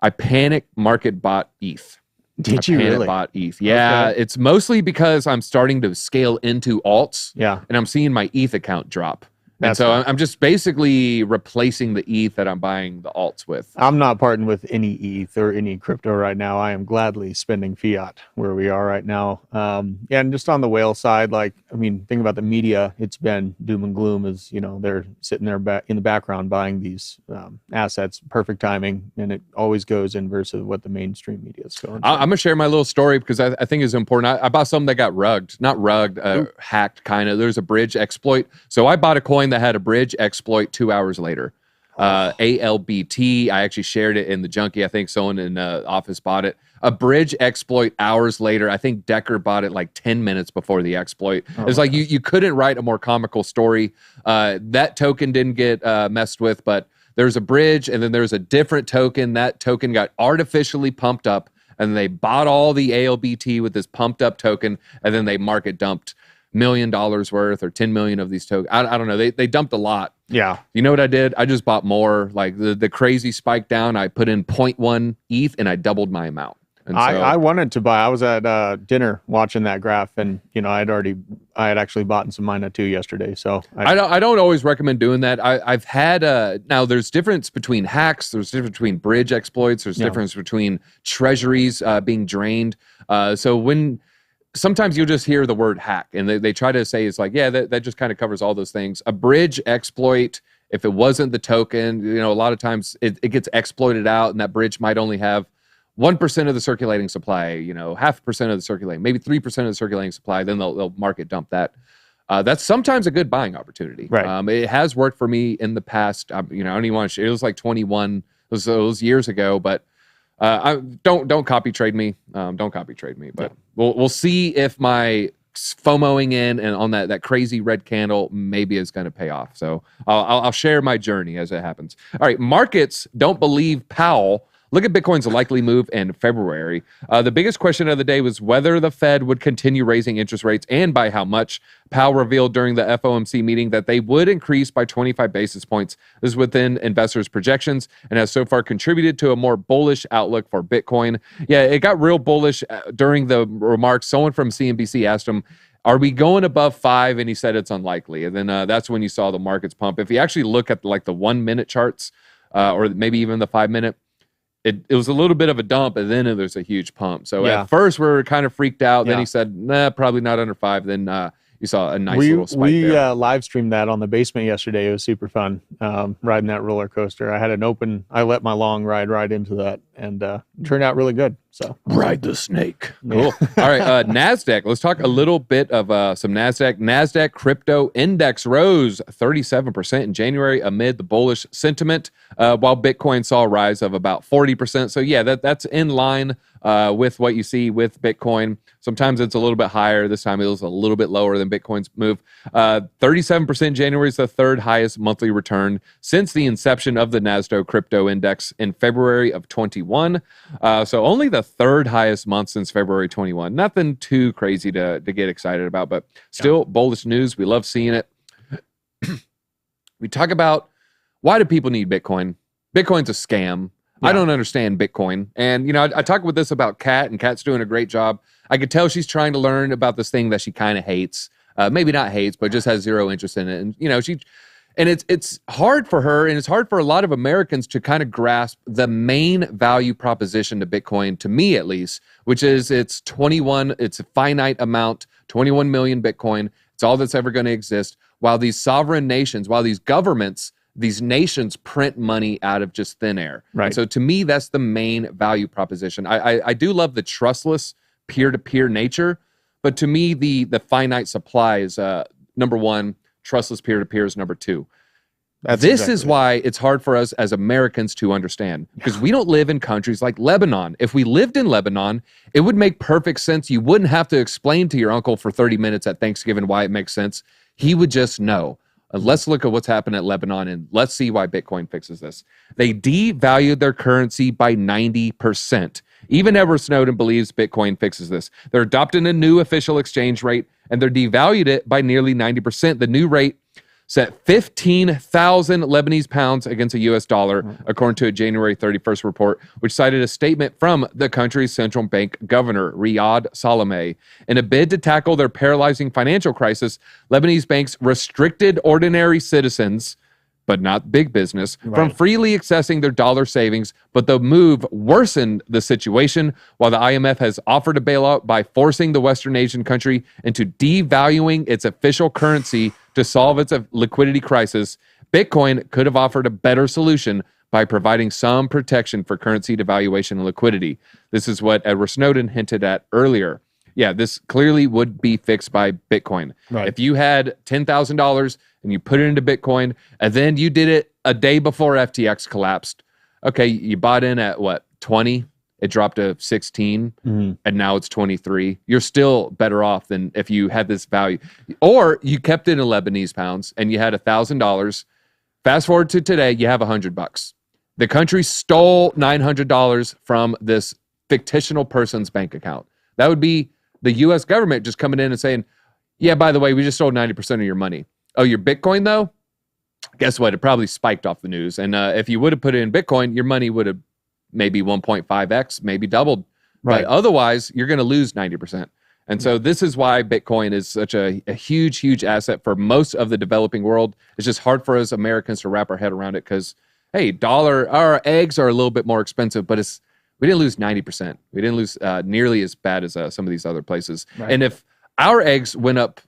I panic market bought ETH. Did you really? Bought ETH. Yeah, okay. It's mostly because I'm starting to scale into alts. Yeah. And I'm seeing my ETH account drop. And so I'm just basically replacing the ETH that I'm buying the alts with. I'm not parting with any ETH or any crypto right now. I am gladly spending fiat where we are right now. And just on the whale side, like, I mean, think about the media. It's been doom and gloom as, you know, they're sitting there in the background buying these assets, perfect timing. And it always goes inverse of what the mainstream media is going. I'm going to share my little story because I think it's important. I bought something that got hacked kind of. There's a bridge exploit. So I bought a coin that had a bridge exploit 2 hours later. ALBT. I actually shared it in the junkie. I think someone in the office bought it. A bridge exploit hours later. I think Decker bought it like 10 minutes before the exploit. It's like you couldn't write a more comical story. That token didn't get messed with, but there's a bridge and then there's a different token. That token got artificially pumped up and they bought all the ALBT with this pumped up token and then they market dumped $1 million worth or 10 million of these tokens. I don't know. They dumped a lot. Yeah. You know what I did? I just bought more. Like the crazy spike down, I put in 0.1 ETH and I doubled my amount. And so, I wanted to buy. I was at dinner watching that graph, and you know, I had actually bought some Mina too yesterday. So I don't always recommend doing that. I've had now there's difference between hacks. There's difference between bridge exploits. There's difference between treasuries being drained. So when sometimes you'll just hear the word hack and they try to say it's like, yeah, that just kind of covers all those things. A bridge exploit, if it wasn't the token, you know, a lot of times it gets exploited out and that bridge might only have 1% of the circulating supply, you know, 0.5% of the circulating, maybe 3% of the circulating supply, then they'll market dump that. That's sometimes a good buying opportunity. Right. It has worked for me in the past. You know, I don't even want to share. It was like 21, it was years ago, but don't copy trade me. Don't copy trade me. But we'll see if my FOMOing in and on that crazy red candle maybe is going to pay off. So I'll share my journey as it happens. All right, markets don't believe Powell. Look at Bitcoin's likely move in February. The biggest question of the day was whether the Fed would continue raising interest rates and by how much. Powell revealed during the FOMC meeting that they would increase by 25 basis points. This is within investors' projections and has so far contributed to a more bullish outlook for Bitcoin. Yeah, it got real bullish during the remarks. Someone from CNBC asked him, are we going above 5? And he said it's unlikely. And then that's when you saw the markets pump. If you actually look at like the 1 minute charts or maybe even the 5 minute, it was a little bit of a dump, and then there's a huge pump. So at first, we were kind of freaked out. Then he said, nah, probably not under 5. Then you saw a nice little spike there. We live streamed that on the basement yesterday. It was super fun riding that roller coaster. I had an open. I let my long ride right into that, and turned out really good. So ride the snake. Cool. All right, NASDAQ. Let's talk a little bit of some NASDAQ. NASDAQ crypto index rose 37% in January amid the bullish sentiment, while Bitcoin saw a rise of about 40%. So yeah, that's in line with what you see with Bitcoin. Sometimes it's a little bit higher. This time it was a little bit lower than Bitcoin's move. 37% in January is the third highest monthly return since the inception of the NASDAQ crypto index in February of 21. So only the third highest month since February 21. Nothing too crazy to get excited about, but still bullish news. We love seeing it. We talk about why do people need Bitcoin? Bitcoin's a scam. I don't understand Bitcoin. And, you know, I talk with this about Kat, and Kat's doing a great job. I could tell she's trying to learn about this thing that she kind of hates. Maybe not hates, but just has zero interest in it. And, you know, it's hard for her, and it's hard for a lot of Americans to kind of grasp the main value proposition to Bitcoin, to me at least, which is it's a finite amount, 21 million Bitcoin. It's all that's ever going to exist. While these sovereign nations, while these governments, these nations print money out of just thin air. Right. And so to me, that's the main value proposition. I do love the trustless peer-to-peer nature, but to me, the finite supply is number one, trustless peer-to-peer is number two. This is why it's hard for us as Americans to understand, because we don't live in countries like Lebanon. If we lived in Lebanon, it would make perfect sense. You wouldn't have to explain to your uncle for 30 minutes at Thanksgiving why it makes sense. He would just know. Let's look at what's happened at Lebanon, and let's see why Bitcoin fixes this. They devalued their currency by 90%. Even Edward Snowden believes Bitcoin fixes this. They're adopting a new official exchange rate, and they're devalued it by nearly 90%. The new rate set 15,000 Lebanese pounds against a US dollar, according to a January 31st report, which cited a statement from the country's central bank governor, Riyad Salameh. In a bid to tackle their paralyzing financial crisis, Lebanese banks restricted ordinary citizens, but not big business, from freely accessing their dollar savings. But the move worsened the situation, while the IMF has offered a bailout by forcing the Western Asian country into devaluing its official currency to solve its liquidity crisis. Bitcoin could have offered a better solution by providing some protection for currency devaluation and liquidity. This is what Edward Snowden hinted at earlier. Yeah, this clearly would be fixed by Bitcoin. Right. If you had $10,000 and you put it into Bitcoin, and then you did it a day before FTX collapsed, okay, you bought in at what, 20? It dropped to 16, and now it's 23. You're still better off than if you had this value. Or you kept it in Lebanese pounds and you had $1,000. Fast forward to today, you have $100. The country stole $900 from this fictional person's bank account. That would be the U.S. government just coming in and saying, yeah, by the way, we just stole 90% of your money. Oh, your Bitcoin, though? Guess what? It probably spiked off the news. And if you would have put it in Bitcoin, your money would have maybe 1.5x, maybe doubled. Right. But otherwise, you're going to lose 90%. And so this is why Bitcoin is such a huge, huge asset for most of the developing world. It's just hard for us Americans to wrap our head around it because, hey, our eggs are a little bit more expensive, but we didn't lose 90%. We didn't lose nearly as bad as some of these other places. Right. And if our eggs went up,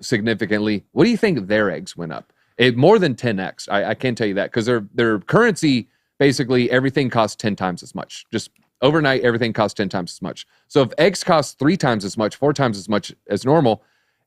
significantly, what do you think their eggs went up? More than 10x. I can't tell you that because their currency, basically everything costs 10 times as much. Just overnight, everything costs 10 times as much. So if eggs cost 3 times as much, 4 times as much as normal,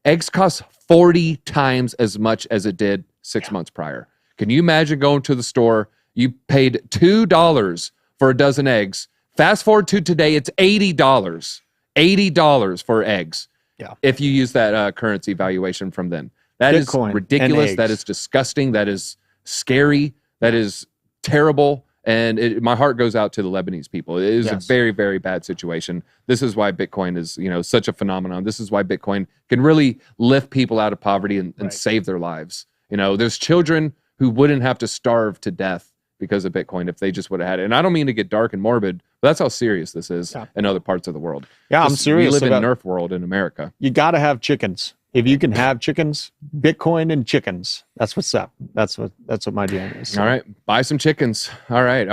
eggs cost 40 times as much as it did 6 months prior. Can you imagine going to the store? You paid $2 for a dozen eggs. Fast forward to today, it's $80. $80 for eggs. Yeah. If you use that currency valuation from then. That Bitcoin is ridiculous. That is disgusting. That is scary. That is terrible. And my heart goes out to the Lebanese people. It is a very, very bad situation. This is why Bitcoin is, such a phenomenon. This is why Bitcoin can really lift people out of poverty and save their lives. There's children who wouldn't have to starve to death because of Bitcoin if they just would have had it. And I don't mean to get dark and morbid, but that's how serious this is in other parts of the world. Yeah, I'm serious. We live in Nerf world in America. You got to have chickens. If you can have chickens, Bitcoin and chickens. That's what's up. That's what my jam is. So. All right, buy some chickens. All right.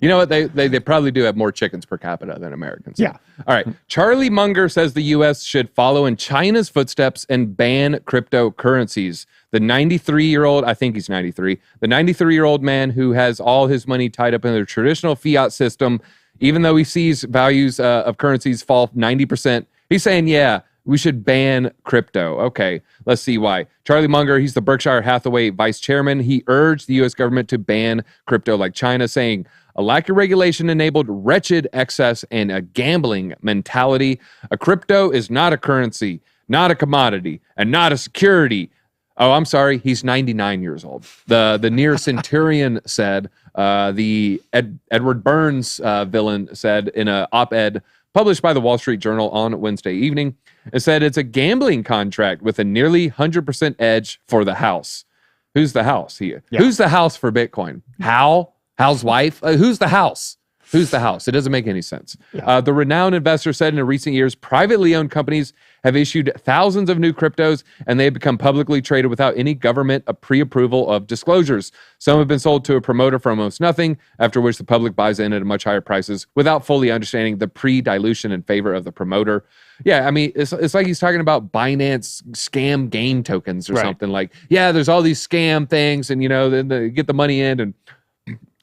You know what? They probably do have more chickens per capita than Americans. Yeah. All right. Charlie Munger says the U.S. should follow in China's footsteps and ban cryptocurrencies. The 93-year-old, I think he's 93, the 93-year-old man who has all his money tied up in the traditional fiat system, even though he sees values of currencies fall 90%, he's saying, yeah, we should ban crypto. Okay, let's see why. Charlie Munger, he's the Berkshire Hathaway vice chairman. He urged the U.S. government to ban crypto like China, saying, a lack of regulation enabled wretched excess and a gambling mentality. A crypto is not a currency, not a commodity, and not a security. Oh, I'm sorry. He's 99 years old. The near centurion said, the Edward Burns villain said in an op-ed published by the Wall Street Journal on Wednesday evening, it said it's a gambling contract with a nearly 100% edge for the house. Who's the house here? Yeah. Who's the house for Bitcoin? Hal's wife? Who's the house? Who's the house? It doesn't make any sense. Yeah. The renowned investor said in recent years, privately owned companies have issued thousands of new cryptos and they have become publicly traded without any government pre-approval of disclosures. Some have been sold to a promoter for almost nothing, after which the public buys in at much higher prices without fully understanding the pre-dilution in favor of the promoter. Yeah, I mean, it's like he's talking about Binance scam game tokens or something like, yeah, there's all these scam things and, then they get the money in and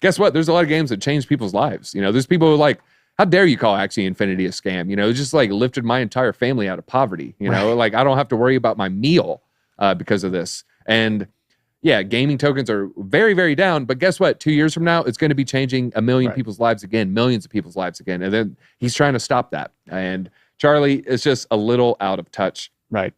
guess what? There's a lot of games that change people's lives. There's people who are like, how dare you call Axie Infinity a scam? It just like lifted my entire family out of poverty. Like I don't have to worry about my meal because of this. And yeah, gaming tokens are very, very down. But guess what? 2 years from now, it's going to be changing a million people's lives again, millions of people's lives again. And then he's trying to stop that. And Charlie is just a little out of touch. Right.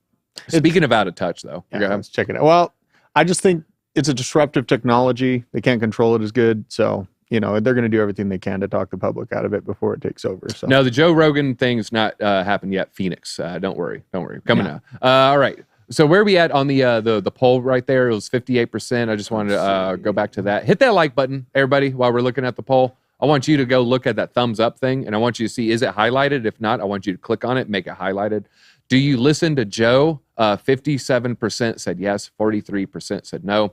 Speaking of out of touch, though. Yeah, let's check it out. Well, I just think it's a disruptive technology. They can't control it as good. So, they're going to do everything they can to talk the public out of it before it takes over. So. No, the Joe Rogan thing's not happened yet. Phoenix. Don't worry. Coming out. All right. So where are we at on the poll right there? It was 58%. I just wanted to go back to that. Hit that like button, everybody, while we're looking at the poll. I want you to go look at that thumbs up thing, and I want you to see, is it highlighted? If not, I want you to click on it, make it highlighted. Do you listen to Joe? 57% said yes, 43% said no.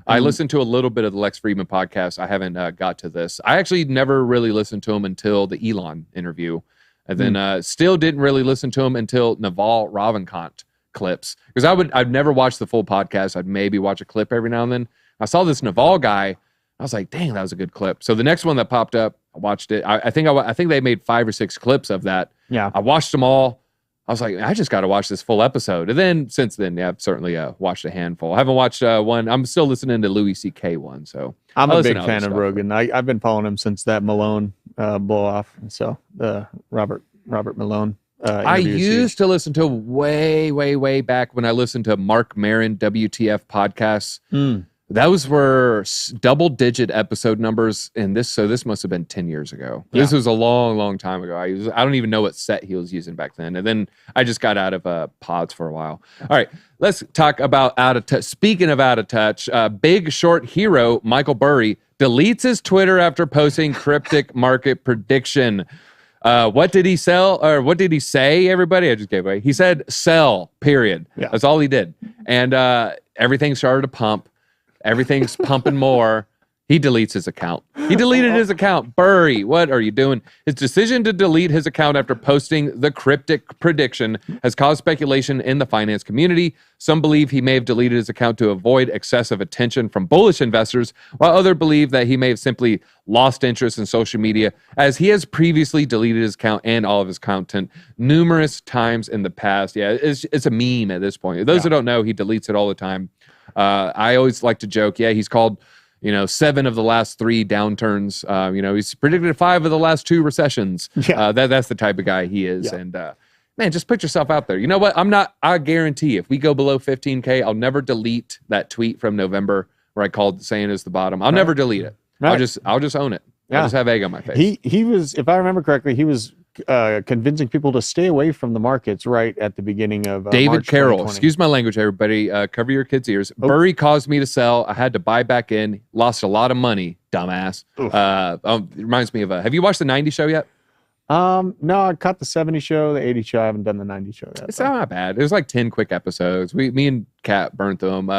I listened to a little bit of the Lex Friedman podcast. I haven't got to this. I actually never really listened to him until the Elon interview. And then still didn't really listen to him until Naval Ravikant clips. Because I'd never watch the full podcast. I'd maybe watch a clip every now and then. I saw this Naval guy. I was like, dang, that was a good clip. So the next one that popped up, I watched it. I think they made 5 or 6 clips of that. Yeah. I watched them all. I was like, I just got to watch this full episode. And then since then, yeah, I've certainly watched a handful. I haven't watched one. I'm still listening to Louis C.K. one. So I'm a big fan of Rogan. I've been following him since that Malone blow off. So Robert Malone. I used to listen to way back when I listened to Mark Maron WTF podcasts. Those were double-digit episode numbers, and this must have been 10 years ago. Yeah. This was a long time ago. I don't even know what set he was using back then. And then I just got out of pods for a while. All right, let's talk about out of touch. Speaking of out of touch, big short hero Michael Burry deletes his Twitter after posting cryptic market prediction. What did he sell, or what did he say, everybody? I just gave away. He said sell, period. Yeah. That's all he did. And everything started to pump. Everything's pumping more. He deletes his account. He deleted his account. Burry, what are you doing? His decision to delete his account after posting the cryptic prediction has caused speculation in the finance community. Some believe he may have deleted his account to avoid excessive attention from bullish investors, while others believe that he may have simply lost interest in social media, as he has previously deleted his account and all of his content numerous times in the past. Yeah, it's a meme at this point. Those who don't know, he deletes it all the time. I always like to joke, he's called, 7 of the last 3 downturns. He's predicted 5 of the last 2 recessions. Yeah. That's the type of guy he is. Yeah. And man, just put yourself out there. You know what? I guarantee if we go below 15K, I'll never delete that tweet from November where I called saying is the bottom. I'll never delete it. Right. I'll just own it. Yeah. I'll just have egg on my face. He was, if I remember correctly, he was convincing people to stay away from the markets right at the beginning of David March Carroll. 2020. Excuse my language, everybody. Cover your kids' ears. Oh. Burry caused me to sell. I had to buy back in. Lost a lot of money, dumbass. It reminds me of have you watched the 90 show yet? No, I caught the 70 show, the 80 show. I haven't done the 90 show yet. It's not bad. It was like 10 quick episodes. Me and Kat burned through them.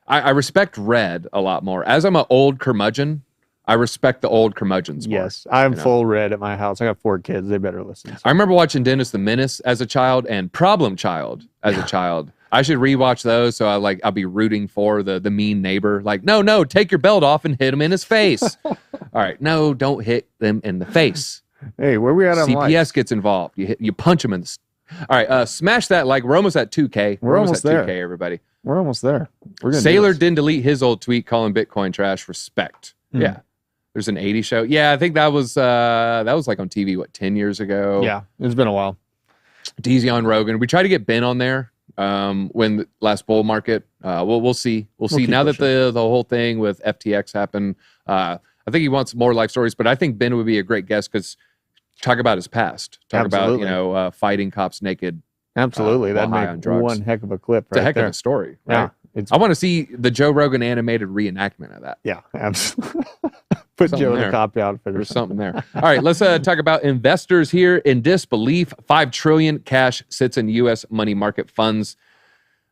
I respect Red a lot more. As I'm an old curmudgeon, I respect the old curmudgeons more. Yes, I'm full Red at my house. I got 4 kids. They better listen. I remember watching Dennis the Menace as a child and Problem Child as a child. I should rewatch those so I'll be rooting for the mean neighbor. Like, no, take your belt off and hit him in his face. All right, no, don't hit them in the face. Hey, where we at on CPS gets involved. You punch them in the... All right, smash that like. We're almost at 2K. We're almost there. 2K, everybody. We're almost there. Sailor didn't delete his old tweet calling Bitcoin trash. Respect. Yeah. There's an 80 show. Yeah, I think that was like on TV, 10 years ago? Yeah, it's been a while. DZ on Rogan. We tried to get Ben on there when the last bull market. We'll see. We'll see. Now that the whole thing with FTX happened, I think he wants more life stories, but I think Ben would be a great guest because talk about his past. Talk about, fighting cops naked. Absolutely. That'd make one heck of a clip. It's a heck of a story. Right? Yeah. I want to see the Joe Rogan animated reenactment of that. Yeah, absolutely. Put something Joe in the copy outfit. There's something there. All right, let's talk about investors here in disbelief. $5 trillion cash sits in U.S. money market funds.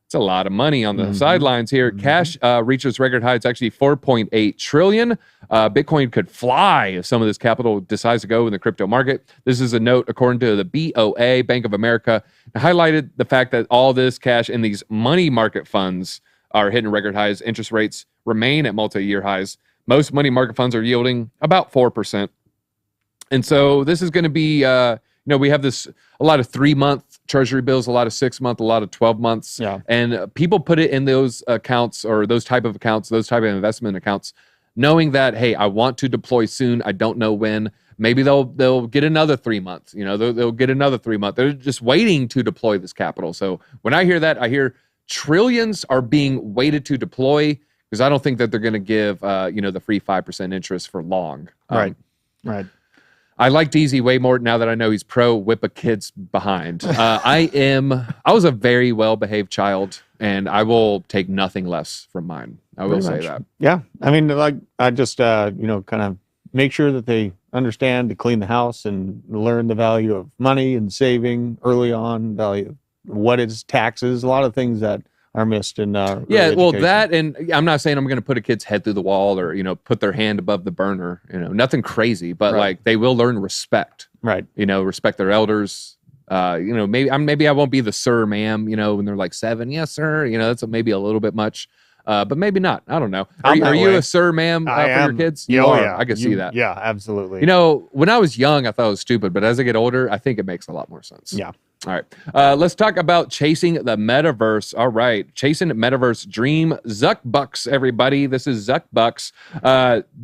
It's a lot of money on the sidelines here. Cash reaches record high. It's actually 4.8 trillion. Bitcoin could fly if some of this capital decides to go in the crypto market. This is a note according to the BOA, Bank of America, highlighted the fact that all this cash in these money market funds are hitting record highs. Interest rates remain at multi-year highs. Most money market funds are yielding about 4%. And so this is going to be, we have a lot of 3-month treasury bills, a lot of 6-month, a lot of 12 months. Yeah. And people put it in those accounts or those type of accounts, those type of investment accounts, knowing that, hey, I want to deploy soon. I don't know when. Maybe they'll get another 3 months. They'll get another 3 months. They're just waiting to deploy this capital. So when I hear that, I hear trillions are being waited to deploy because I don't think that they're going to give, the free 5% interest for long. Right. I like DZ way more now that I know he's pro whip a kid's behind. I was a very well-behaved child, and I will take nothing less from mine. I will say that. Yeah. I mean, like, I just, kind of make sure that they understand to clean the house and learn the value of money and saving early on, value of what is taxes, a lot of things that are missed in early education. That, and I'm not saying I'm going to put a kid's head through the wall or put their hand above the burner, nothing crazy, but like they will learn respect, right? Respect their elders. Maybe I won't be the sir, ma'am, when they're like 7, yes sir, that's maybe a little bit much, but maybe not. I don't know. Are you a sir, ma'am for your kids? Yeah, I can see that. Yeah, absolutely. When I was young, I thought it was stupid, but as I get older, I think it makes a lot more sense. Yeah. All right. Let's talk about chasing the metaverse. All right. Chasing metaverse dream. Zuck Bucks, everybody. This is Zuck Bucks.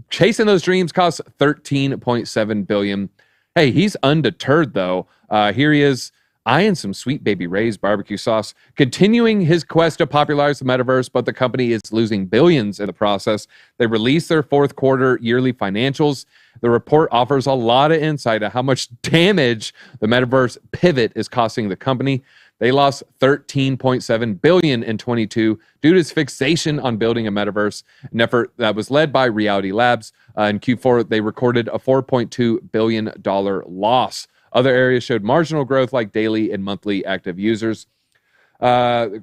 Chasing those dreams costs $13.7 billion. Hey, he's undeterred, though. Here he is, eyeing some Sweet Baby Ray's barbecue sauce, continuing his quest to popularize the metaverse, but the company is losing billions in the process. They released their fourth quarter yearly financials. The report offers a lot of insight on how much damage the metaverse pivot is costing the company. They lost $13.7 billion in 22 due to its fixation on building a metaverse, an effort that was led by Reality Labs. In Q4, they recorded a $4.2 billion loss. Other areas showed marginal growth like daily and monthly active users. Okay,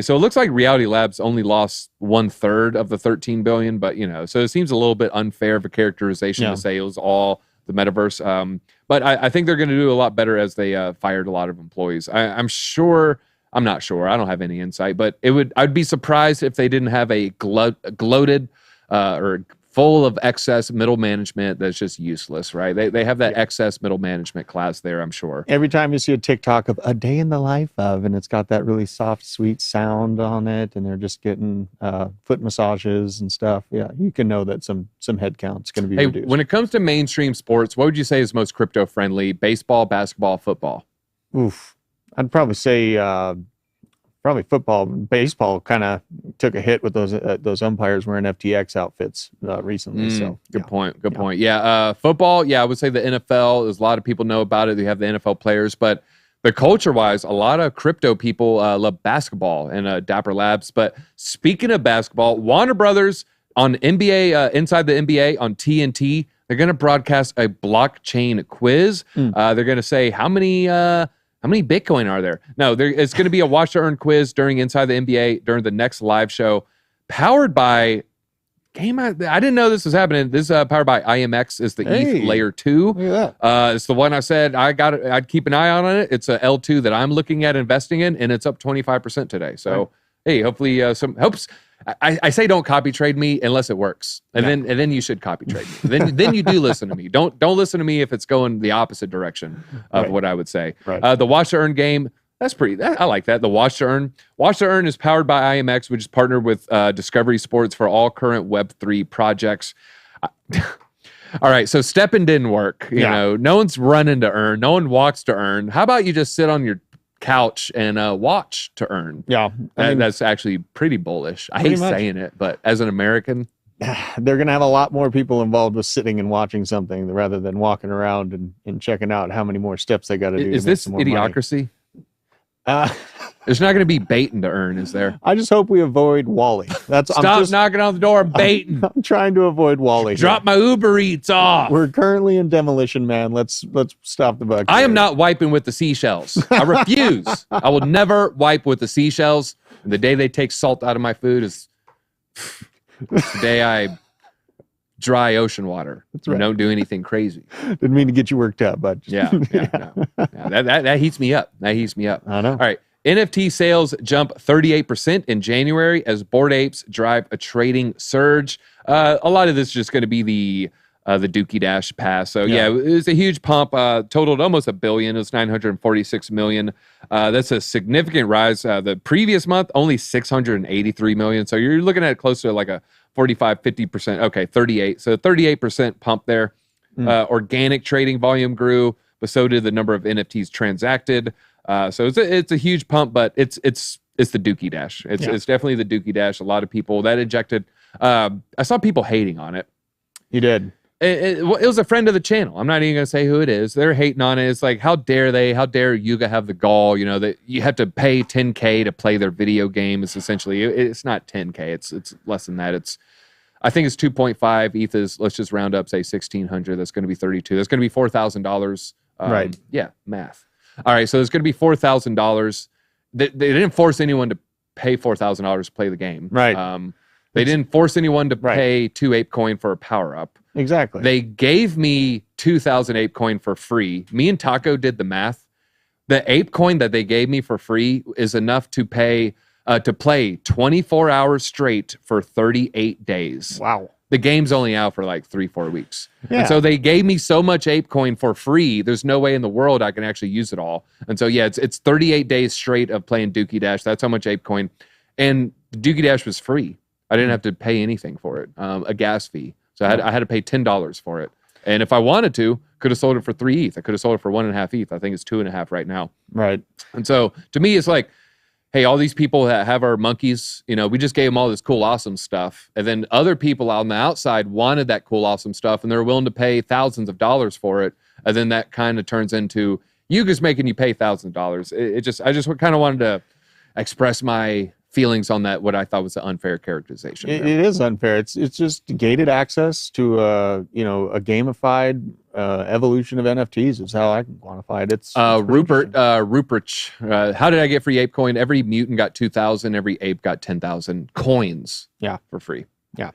so it looks like Reality Labs only lost 1/3 of the $13 billion, but so it seems a little bit unfair of a characterization to say it was all the metaverse. But I think they're going to do a lot better as they fired a lot of employees. I'm not sure. I don't have any insight, but I'd be surprised if they didn't have a gloated or full of excess middle management that's just useless, right? They have that excess middle management class there, I'm sure. Every time you see a TikTok of a day in the life of, and it's got that really soft, sweet sound on it, and they're just getting foot massages and stuff, yeah, you can know that some headcount's going to be reduced. When it comes to mainstream sports, what would you say is most crypto-friendly? Baseball, basketball, football? Oof. I'd probably say probably football. Baseball kind of took a hit with those umpires wearing FTX outfits recently. So good point. Yeah, football. Yeah, I would say the NFL. There's a lot of people know about it. They have the NFL players, but culture-wise, a lot of crypto people love basketball and Dapper Labs. But speaking of basketball, Warner Brothers on NBA Inside the NBA on TNT, they're going to broadcast a blockchain quiz. They're going to say how many Bitcoin are there? No, it's going to be a watch to earn quiz during Inside the NBA during the next live show, powered by I didn't know this was happening. This is powered by IMX. Is the ETH layer 2. Look at that. It's the one I said I'd keep an eye on it. It's a L2 that I'm looking at investing in, and it's up 25% today. So hey, hopefully some helps. I say don't copy trade me unless it works, and then you should copy trade me. Then you do listen to me. Don't listen to me if it's going the opposite direction of what I would say. Right. The watch to earn game, that's pretty. I like that. The watch to earn. Watch to earn is powered by IMX, which is partnered with Discovery Sports for all current Web3 projects. All right, so stepping didn't work. You know, no one's running to earn. No one walks to earn. How about you just sit on your couch and watch to earn? Yeah, that's actually pretty bullish. I hate saying it, but as an American, they're going to have a lot more people involved with sitting and watching something rather than walking around and checking out how many more steps they got to do. Is this idiocracy? There's not going to be baiting to earn, is there? I just hope we avoid Wally. Stop knocking on the door and baiting. I'm trying to avoid Wally. Drop my Uber Eats off. We're currently in demolition, man. Let's stop the buck. I am not wiping with the seashells. I refuse. I will never wipe with the seashells. And the day they take salt out of my food is the day I dry ocean water. That's right. Don't do anything crazy. Didn't mean to get you worked up, but no. That heats me up. That heats me up. I know. All right. NFT sales jump 38% in January as Bored Apes drive a trading surge. A lot of this is just going to be the Dookie Dash pass. So it was a huge pump. Totaled almost $1 billion. It was $946 million. That's a significant rise. The previous month, only $683 million. So you're looking at closer to like a 45-50%. Okay, 38. So 38% pump there. Organic trading volume grew, but so did the number of NFTs transacted. So it's a huge pump, but it's the Dookie Dash. It's definitely the Dookie Dash. A lot of people that injected. I saw people hating on it. You did. it was a friend of the channel. I'm not even going to say who it is. They're hating on it. It's like, how dare they? How dare Yuga have the gall? You know, that you have to pay $10K to play their video game. It's essentially, it's not $10K. It's less than that. I think it's 2.5. ETH is, let's just round up, say 1,600. That's going to be 32. That's going to be $4,000. Right. Yeah, math. All right, so it's going to be $4,000. They didn't force anyone to pay $4,000 to play the game. Right. They didn't force anyone to pay 2 ApeCoin for a power-up. Exactly. They gave me 2,000 ApeCoin for free. Me and Taco did the math. The ApeCoin that they gave me for free is enough to pay to play 24 hours straight for 38 days. Wow. The game's only out for like 3-4 weeks. Yeah. And so they gave me so much ApeCoin for free. There's no way in the world I can actually use it all. And so, yeah, it's 38 days straight of playing Dookie Dash. That's how much ApeCoin. And Dookie Dash was free. I didn't have to pay anything for it, a gas fee. So I had to pay $10 for it. And if I wanted to, could have sold it for 3 ETH. I could have sold it for 1.5 ETH. I think it's 2.5 right now. Right. And so to me, it's like, hey, all these people that have our monkeys, you know, we just gave them all this cool, awesome stuff. And then other people on the outside wanted that cool, awesome stuff, and they're willing to pay thousands of dollars for it. And then that kind of turns into Yuga's making you pay thousands of dollars. I just kind of wanted to express my feelings on that, what I thought was an unfair characterization. It is unfair. It's just gated access to a gamified evolution of NFTs is how I can quantify it. It's Rupert, how did I get free ApeCoin? Every mutant got 2,000. Every ape got 10,000 coins. Yeah, for free. Yeah.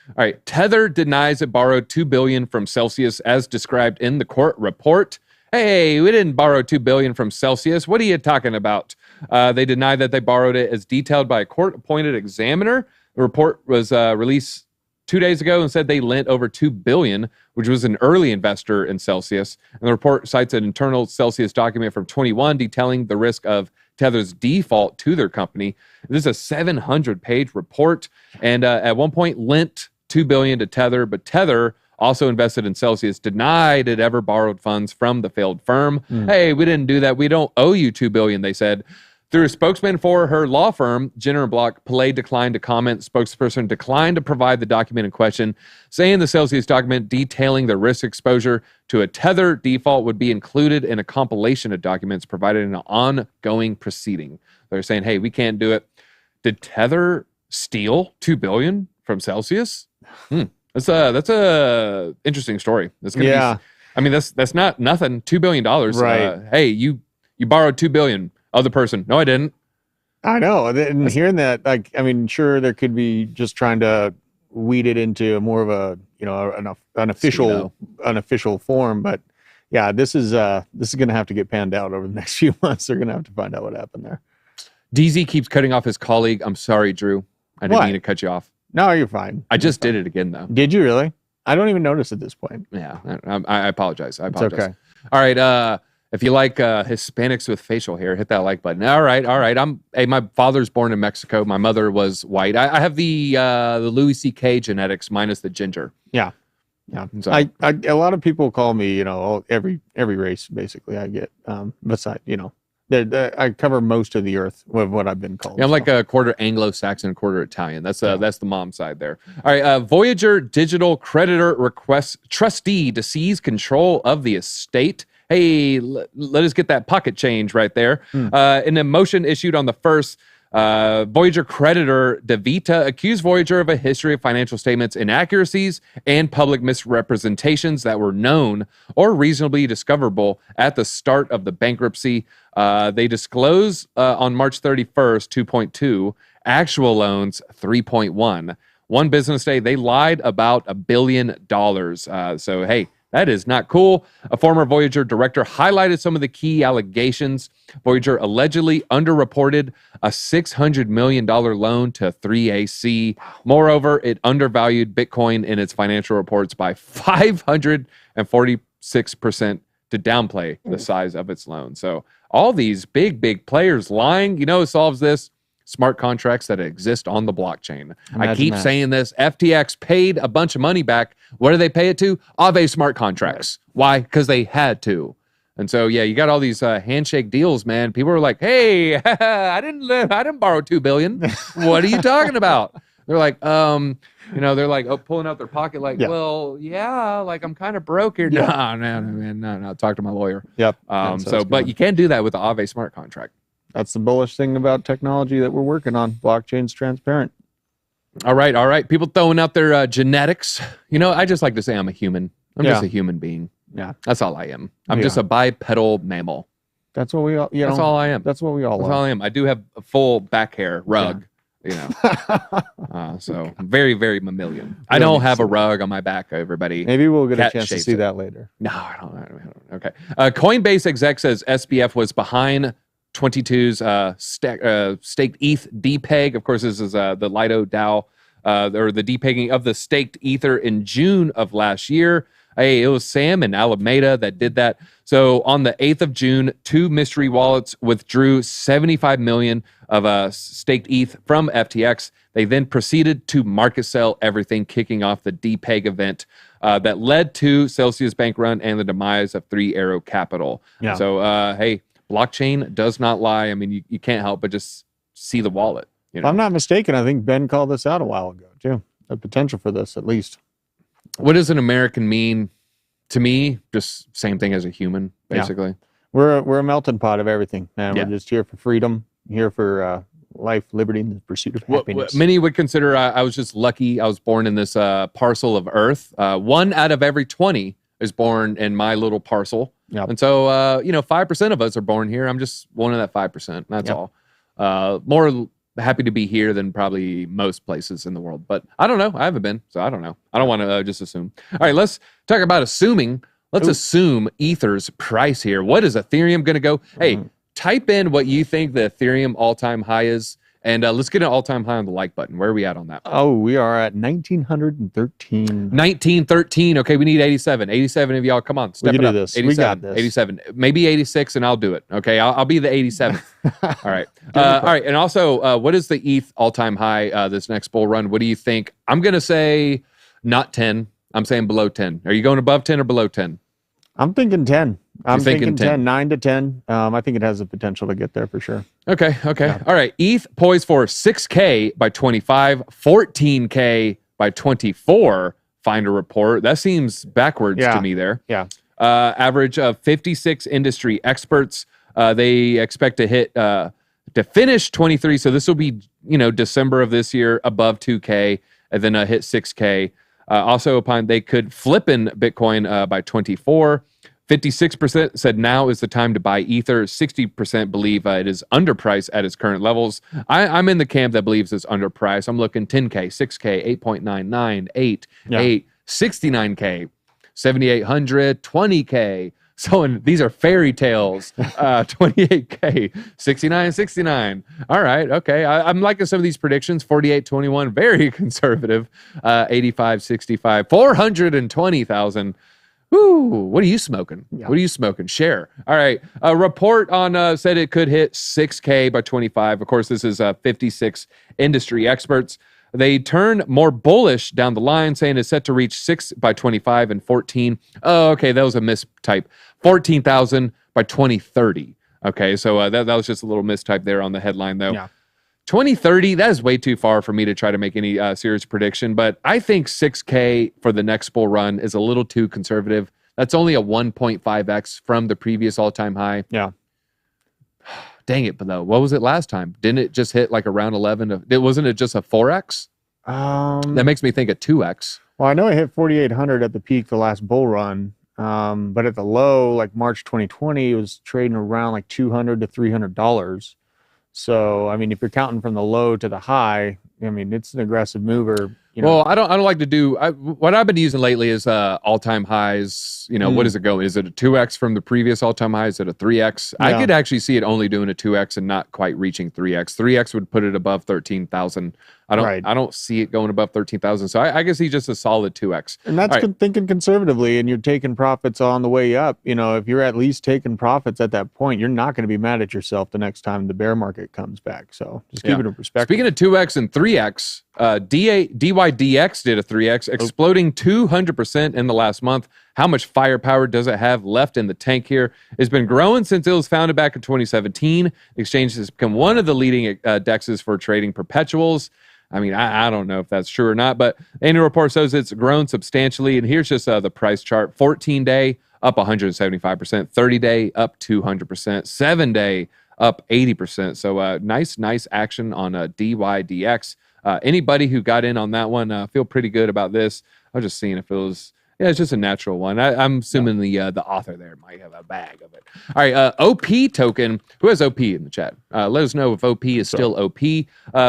All right. Tether denies it borrowed $2 billion from Celsius, as described in the court report. Hey, we didn't borrow $2 billion from Celsius. What are you talking about? They deny that they borrowed it as detailed by a court-appointed examiner. The report was released 2 days ago and said they lent over $2 billion, which was an early investor in Celsius. And the report cites an internal Celsius document from 21 detailing the risk of Tether's default to their company. This is a 700-page report, and at one point lent $2 billion to Tether, but Tether also invested in Celsius, denied it ever borrowed funds from the failed firm. Hey, we didn't do that. We don't owe you $2 billion, they said. Through a spokesman for her law firm, Jenner & Block, Pillay declined to comment. Spokesperson declined to provide the document in question, saying the Celsius document detailing the risk exposure to a Tether default would be included in a compilation of documents provided in an ongoing proceeding. They're saying, hey, we can't do it. Did Tether steal $2 billion from Celsius? That's a interesting story. That's gonna be, I mean, that's not nothing. $2 billion. Right. Hey, you borrowed $2 billion. Other person. No, I didn't. I know. And hearing that, like, I mean, sure, there could be just trying to weed it into more of a, an official form, but yeah, this is going to have to get panned out over the next few months. They're going to have to find out what happened there. DZ keeps cutting off his colleague. I'm sorry, Drew. I didn't mean to cut you off. No, you're fine. I just did it again, though. Did you really? I don't even notice at this point. Yeah, I apologize. I apologize. It's okay. All right. If you like Hispanics with facial hair, hit that like button. All right. Hey, my father's born in Mexico. My mother was white. I have the Louis C.K. genetics minus the ginger. Yeah. So. A lot of people call me, every race basically I get. Besides, I cover most of the earth with what I've been called. Yeah, I'm like a quarter Anglo-Saxon, quarter Italian. That's the mom side there. All right. Voyager digital creditor requests trustee to seize control of the estate. Hey, let us get that pocket change right there. In a motion issued on the 1st, Voyager creditor DeVita accused Voyager of a history of financial statements inaccuracies and public misrepresentations that were known or reasonably discoverable at the start of the bankruptcy. They disclose on March 31st, 2.2, actual loans 3.1. One business day, they lied about $1 billion. So, hey, that is not cool. A former Voyager director highlighted some of the key allegations. Voyager allegedly underreported a $600 million loan to 3AC. Moreover, it undervalued Bitcoin in its financial reports by 546% to downplay the size of its loan. So all these big players lying, who solves this? Smart contracts that exist on the blockchain. I keep saying this. FTX paid a bunch of money back. What do they pay it to? Aave smart contracts. Why? Because they had to. And so, yeah, you got all these handshake deals, man. People are like, hey, I didn't borrow $2 billion. What are you talking about? They're like, they're like pulling out their pocket, like, Yeah. well, yeah, like I'm kind of broke here. Yeah. No, man, no. Talk to my lawyer. Yep. But you can't do that with the Aave smart contract. That's the bullish thing about technology that we're working on. Blockchain's transparent. All right. People throwing out their genetics. I just like to say I'm a human. I'm just a human being. Yeah. That's all I am. I'm just a bipedal mammal. That's what we all. That's all I am. That's what we all. That's all I am. I do have a full back hair rug. So very, very mammalian. I don't have a rug on my back, everybody. Maybe we'll get a Cat chance to shapes see it. that later. No, I don't. Okay. Coinbase exec says SBF was behind 22's staked ETH depeg. Of course, this is the Lido DAO, or the depegging of the staked Ether in June of last year. Hey, it was Sam and Alameda that did that. So on the 8th of June, 2 mystery wallets withdrew 75 million of staked ETH from FTX. They then proceeded to market sell everything, kicking off the depeg event that led to Celsius Bank run and the demise of Three Arrow Capital. Yeah. So, hey, blockchain does not lie. I mean, you can't help but just see the wallet. If I'm not mistaken, I think Ben called this out a while ago too. The potential for this, at least. What does an American mean? To me, just same thing as a human, basically. We're a melting pot of everything, man. Yeah. We're just here for freedom, here for life, liberty, and the pursuit of happiness. Many would consider I was just lucky. I was born in this parcel of Earth. 1 out of every 20 is born in my little parcel. Yep. And so, 5% of us are born here. I'm just one of that 5%. That's Yep. all. More happy to be here than probably most places in the world. But I don't know. I haven't been, so I don't know. I don't want to just assume. All right, let's talk about assuming. Let's assume Ether's price here. What is Ethereum going to go? Hey, type in what you think the Ethereum all-time high is, and let's get an all-time high on the like button. Where are we at on that? Oh, we are at 1,913. 1913. Okay, we need 87. 87 of y'all, come on, step We can it do up. this. 87, We got this. 87, maybe 86, and I'll do it. Okay, I'll be the 87th. All right. All right, and also, what is the ETH all-time high this next bull run? What do you think? I'm going to say not 10. I'm saying below 10. Are you going above 10 or below 10? I'm thinking 10. I'm thinking 10. 9 to 10. I think it has the potential to get there for sure. Okay. All right. ETH poised for 6K by 25, 14K by 24. Find a report. That seems backwards to me there. Yeah. Average of 56 industry experts. They expect to hit to finish 23. So this will be December of this year above 2K, and then hit 6K. Also, upon they could flip in Bitcoin by 24. 56% said now is the time to buy Ether. 60% believe it is underpriced at its current levels. I'm in the camp that believes it's underpriced. I'm looking 10K, 6K, 8.99, 8, 69K, 7,800, 20K. So these are fairy tales. 28K, 69. All right, okay. I'm liking some of these predictions. 48.21, very conservative. 85, 65, 420,000. Ooh, what are you smoking? Yeah. What are you smoking? Share. All right. A report on said it could hit 6K by 25. Of course, this is 56 industry experts. They turn more bullish down the line, saying it's set to reach 6 by 25 and 14. Oh, okay, that was a mistype. 14,000 by 2030. Okay, so that was just a little mistype there on the headline, though. Yeah. 2030, that is way too far for me to try to make any serious prediction, but I think 6K for the next bull run is a little too conservative. That's only a 1.5x from the previous all-time high. Yeah. Dang it, but though, what was it last time? Didn't it just hit like around 11? Wasn't it just a 4x? That makes me think a 2x. Well, I know it hit 4,800 at the peak the last bull run, but at the low, like March 2020, it was trading around like $200 to $300. So, I mean, if you're counting from the low to the high, I mean, it's an aggressive mover. Well, I don't like to do what I've been using lately is all-time highs. What is it going? Is it a 2x from the previous all-time high? Is it a 3x? I could actually see it only doing a 2x and not quite reaching 3x. 3x would put it above 13,000. I don't see it going above 13,000. So I guess he's just a solid 2x. And that's thinking conservatively, and you're taking profits on the way up. If you're at least taking profits at that point, you're not going to be mad at yourself the next time the bear market comes back. So just keep it in perspective. Speaking of 2x and 3x, DYDX did a 3x, exploding 200% in the last month. How much firepower does it have left in the tank here? It's been growing since it was founded back in 2017. The exchange has become one of the leading dexes for trading perpetuals. I mean, I don't know if that's true or not, but annual report shows it's grown substantially. And here's just the price chart. 14-day up 175%, 30-day up 200%, 7-day up 80%. So nice action on DYDX. Anybody who got in on that one, feel pretty good about this. I was just seeing if it was... Yeah, it's just a natural one. I'm assuming the author there might have a bag of it. All right, OP token. Who has OP in the chat? Let us know if OP is still OP.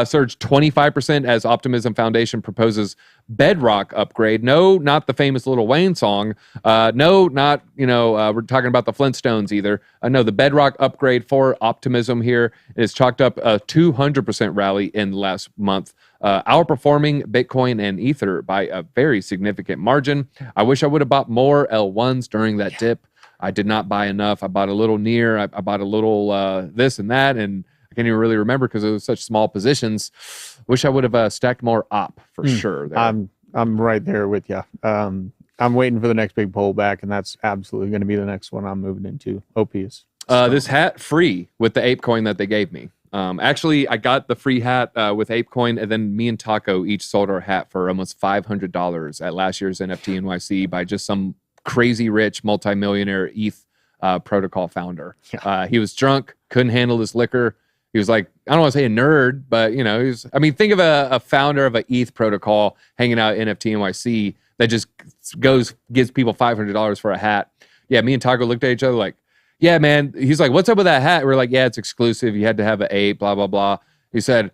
Surged 25% as Optimism Foundation proposes Bedrock upgrade. No, not the famous Lil Wayne song. No, not, we're talking about the Flintstones either. No, the Bedrock upgrade for Optimism here is chalked up a 200% rally in the last month. Outperforming Bitcoin and Ether by a very significant margin. I wish I would have bought more L1s during that dip. I did not buy enough. I bought a little near. I bought a little this and that, and I can't even really remember because it was such small positions. Wish I would have stacked more op for sure. There. I'm right there with you. I'm waiting for the next big pullback, and that's absolutely going to be the next one I'm moving into. OP is. This hat free with the ape coin that they gave me. Actually, I got the free hat with ApeCoin, and then me and Taco each sold our hat for almost $500 at last year's NFT NYC by just some crazy rich multimillionaire ETH protocol founder. Yeah. He was drunk, couldn't handle his liquor. He was like, I don't want to say a nerd, but think of a founder of an ETH protocol hanging out at NFT NYC that just gives people $500 for a hat. Yeah, me and Taco looked at each other like, yeah, man. He's like, what's up with that hat? We're like, yeah, it's exclusive. You had to have an ape, blah, blah, blah. He said,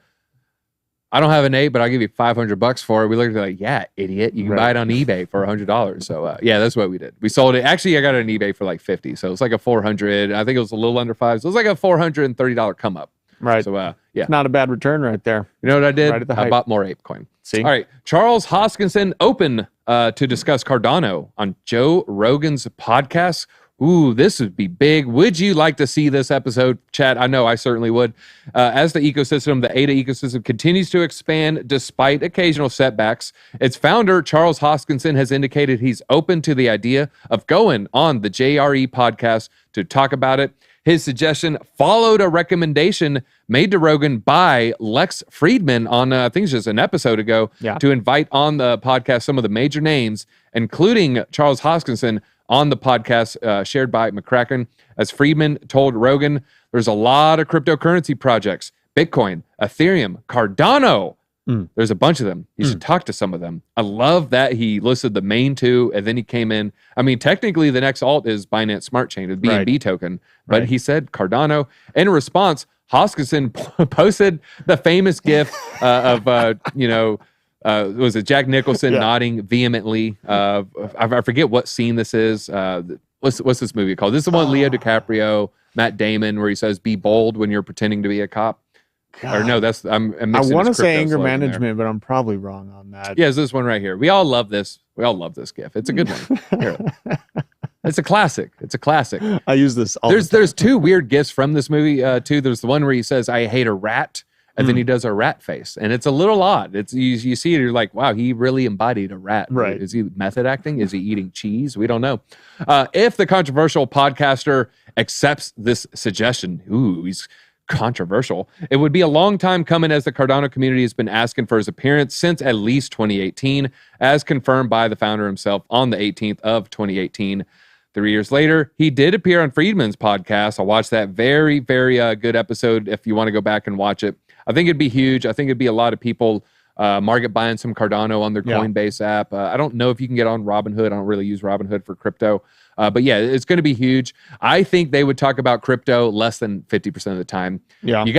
I don't have an ape, but I'll give you $500 for it. We looked at it like, yeah, idiot. You can buy it on eBay for $100. So, yeah, that's what we did. We sold it. Actually, I got it on eBay for like $50. So it's like a $400. I think it was a little under $5. So it was like a $430 come up. Right. So, yeah. It's not a bad return right there. You know what I did? Right at the I height. bought more ApeCoin. See? All right. Charles Hoskinson open to discuss Cardano on Joe Rogan's podcast. Ooh, this would be big. Would you like to see this episode, chat? I know I certainly would. As the ecosystem, the ADA ecosystem continues to expand despite occasional setbacks. Its founder, Charles Hoskinson, has indicated he's open to the idea of going on the JRE podcast to talk about it. His suggestion followed a recommendation made to Rogan by Lex Friedman on, I think it's just an episode ago, to invite on the podcast some of the major names, including Charles Hoskinson, on the podcast shared by McCracken. As Friedman told Rogan, there's a lot of cryptocurrency projects, Bitcoin, Ethereum, Cardano. There's a bunch of them. You should talk to some of them. I love that he listed the main two, and then he came in. I mean, technically, the next alt is Binance Smart Chain, the BNB token, but he said Cardano. In response, Hoskinson posted the famous GIF of, was it Jack Nicholson nodding vehemently? I forget what scene this is. What's this movie called? This is the one Leo DiCaprio, Matt Damon, where he says, "Be bold when you're pretending to be a cop." God. Or no, that's I want to say anger management, but I'm probably wrong on that. Yeah, it's this one right here. We all love this. We all love this GIF. It's a good one. Here. It's a classic. It's a classic. I use this all There's two weird GIFs from this movie too. There's the one where he says, "I hate a rat." And then he does a rat face, and it's a little odd. It's you see it, you're like, wow, he really embodied a rat. Right? Is he method acting? Is he eating cheese? We don't know. If the controversial podcaster accepts this suggestion, he's controversial. It would be a long time coming, as the Cardano community has been asking for his appearance since at least 2018, as confirmed by the founder himself on the 18th of 2018. 3 years later, he did appear on Friedman's podcast. I watched that very, very good episode if you want to go back and watch it. I think it'd be huge. I think it'd be a lot of people market buying some Cardano on their Coinbase app. I don't know if you can get on Robinhood. I don't really use Robinhood for crypto. But yeah, it's going to be huge. I think they would talk about crypto less than 50% of the time. Yeah. You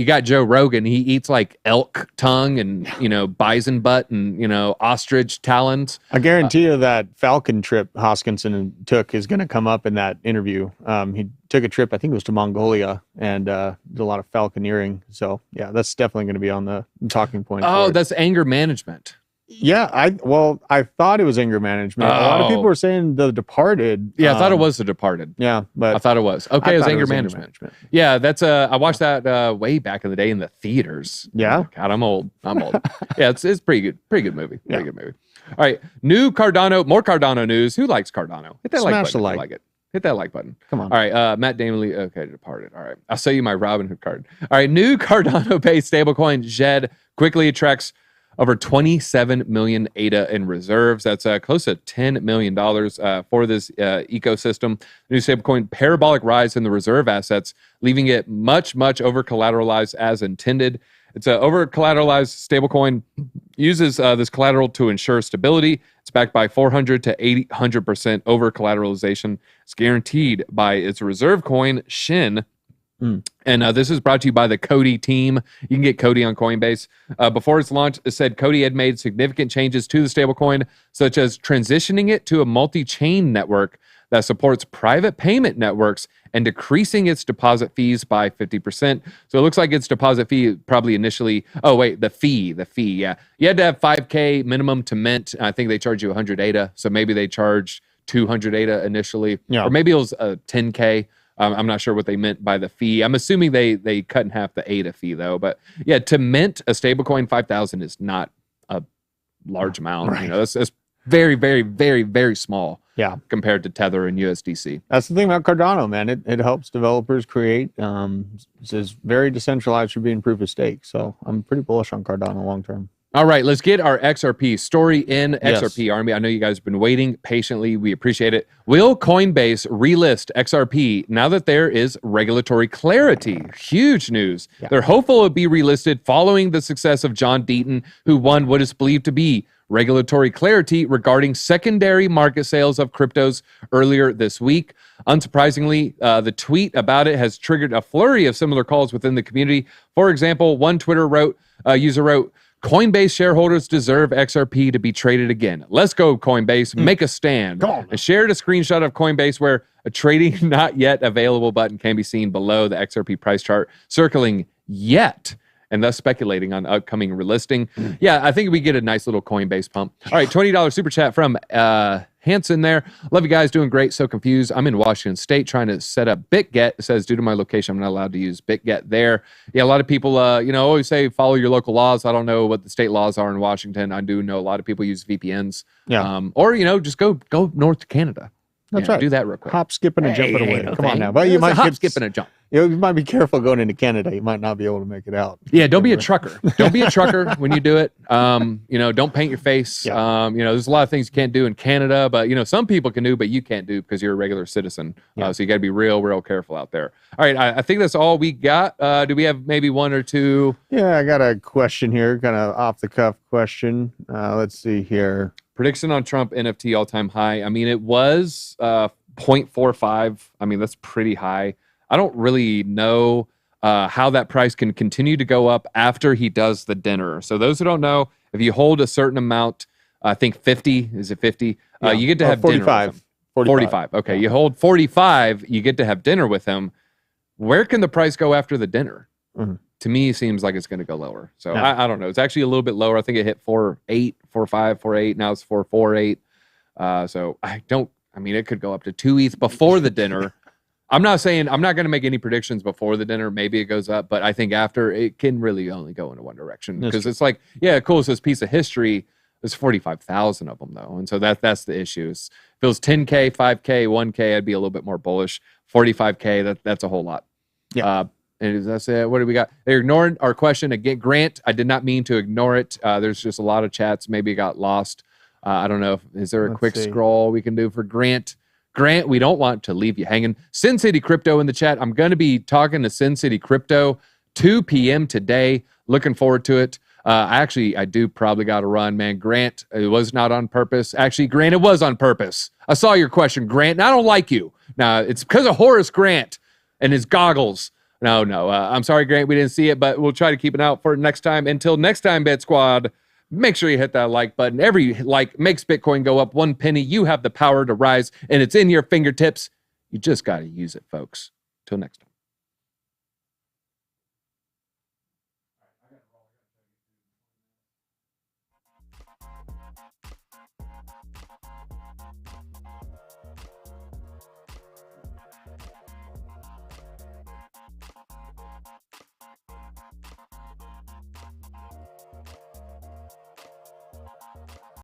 got Joe Rogan. He eats like elk tongue and, bison butt and, ostrich talons. I guarantee you that Falcon trip Hoskinson took is going to come up in that interview. He took a trip, I think it was to Mongolia, and did a lot of falconeering. So yeah, that's definitely going to be on the talking point. Oh, that's anger management. Yeah, I thought it was anger management. A lot of people were saying The Departed. Yeah, I thought it was The Departed. Yeah, but I thought it was. Okay, it was anger management. Yeah, that's I watched that way back in the day in the theaters. Yeah. God, I'm old. Yeah, it's pretty good. Pretty good movie. Pretty good movie. All right, more Cardano news. Who likes Cardano? Hit that Smash the like button if you like. like it. Hit that like button. Come on. All right. Matt Damley. Okay, departed. All right. I'll show you my Robinhood card. All right. New Cardano-based stablecoin JED quickly attracts over 27 million ADA in reserves. That's close to $10 million for this ecosystem. The new stablecoin parabolic rise in the reserve assets, leaving it much over collateralized as intended. It's an over collateralized stablecoin, uses this collateral to ensure stability. It's backed by 400 to 800% over collateralization. It's guaranteed by its reserve coin, Shin. And this is brought to you by the Cody team. You can get Cody on Coinbase. Before its launch, it said Cody had made significant changes to the stablecoin, such as transitioning it to a multi-chain network that supports private payment networks and decreasing its deposit fees by 50%. So it looks like its deposit fee probably initially, the fee, yeah. You had to have 5K minimum to mint. I think they charge you 100 ADA. So maybe they charged 200 ADA initially, or maybe it was 10K. I'm not sure what they meant by the fee. I'm assuming they cut in half the ADA fee though. But yeah, to mint a stablecoin 5,000 is not a large amount. Right. You know, that's very small. Yeah, compared to Tether and USDC. That's the thing about Cardano, man. It helps developers create. This is very decentralized for being proof of stake. So I'm pretty bullish on Cardano long term. All right, let's get our XRP story in. XRP Army. I know you guys have been waiting patiently. We appreciate it. Will Coinbase relist XRP now that there is regulatory clarity? Huge news. Yeah. They're hopeful it'll be relisted following the success of John Deaton, who won what is believed to be regulatory clarity regarding secondary market sales of cryptos earlier this week. Unsurprisingly, the tweet about it has triggered a flurry of similar calls within the community. For example, one Twitter user wrote, Coinbase shareholders deserve XRP to be traded again. Let's go, Coinbase. Make a stand. And shared a screenshot of Coinbase where a trading not yet available button can be seen below the XRP price chart, circling yet, and thus speculating on upcoming relisting. Yeah, I think we get a nice little Coinbase pump. All right, $20 super chat from Hanson there. Love you guys, doing great. So confused. I'm in Washington State trying to set up BitGet. It says due to my location, I'm not allowed to use BitGet there. Yeah, a lot of people, always say follow your local laws. I don't know what the state laws are in Washington. I do know a lot of people use VPNs. Yeah. Or just go north to Canada. That's right. Do that real quick. Hop, skipping, and jumping away. Come on now. But you might hop, skipping, and jump. You might be careful going into Canada. You might not be able to make it out. Yeah, don't be a trucker. Don't be a trucker when you do it. Don't paint your face. Yeah. There's a lot of things you can't do in Canada, but some people can do, but you can't do because you're a regular citizen. Yeah. So you got to be real careful out there. All right, I think that's all we got. Do we have maybe one or two? Yeah, I got a question here, kind of off the cuff question. Let's see here. Prediction on Trump NFT all-time high. I mean, it was 0.45. I mean, that's pretty high. I don't really know how that price can continue to go up after he does the dinner. So those who don't know, if you hold a certain amount, I think 50, is it 50? Yeah. You get to have 45. Dinner with him. 45. Okay, yeah. You hold 45, you get to have dinner with him. Where can the price go after the dinner? Mm-hmm. To me, it seems like it's going to go lower. So I don't know. It's actually a little bit lower. I think it hit 4.8, 4.5, 4.8. Now it's 4.48. So it could go up to 2 ETH before the dinner. I'm not going to make any predictions before the dinner. Maybe it goes up, but I think after it can really only go in one direction because it's like, yeah, cool. It's this piece of history. There's 45,000 of them though. And so that's the issue. If it was 10K, 5K, 1K, I'd be a little bit more bullish. 45K, that's a whole lot. Yeah. And that's it. What do we got? They're ignoring our question again. Grant, I did not mean to ignore it. There's just a lot of chats. Maybe it got lost. I don't know. Is there a quick scroll we can do for Grant? Grant, we don't want to leave you hanging. Sin City Crypto in the chat. I'm going to be talking to Sin City Crypto 2 p.m. today. Looking forward to it. I do probably got to run, man. Grant, it was not on purpose. Actually, Grant, it was on purpose. I saw your question, Grant, and I don't like you. Now, it's because of Horace Grant and his goggles. No. I'm sorry, Grant, we didn't see it, but we'll try to keep an eye out for it next time. Until next time, BitSquad, make sure you hit that like button. Every like makes Bitcoin go up 1 penny. You have the power to rise, and it's in your fingertips. You just got to use it, folks. Till next time.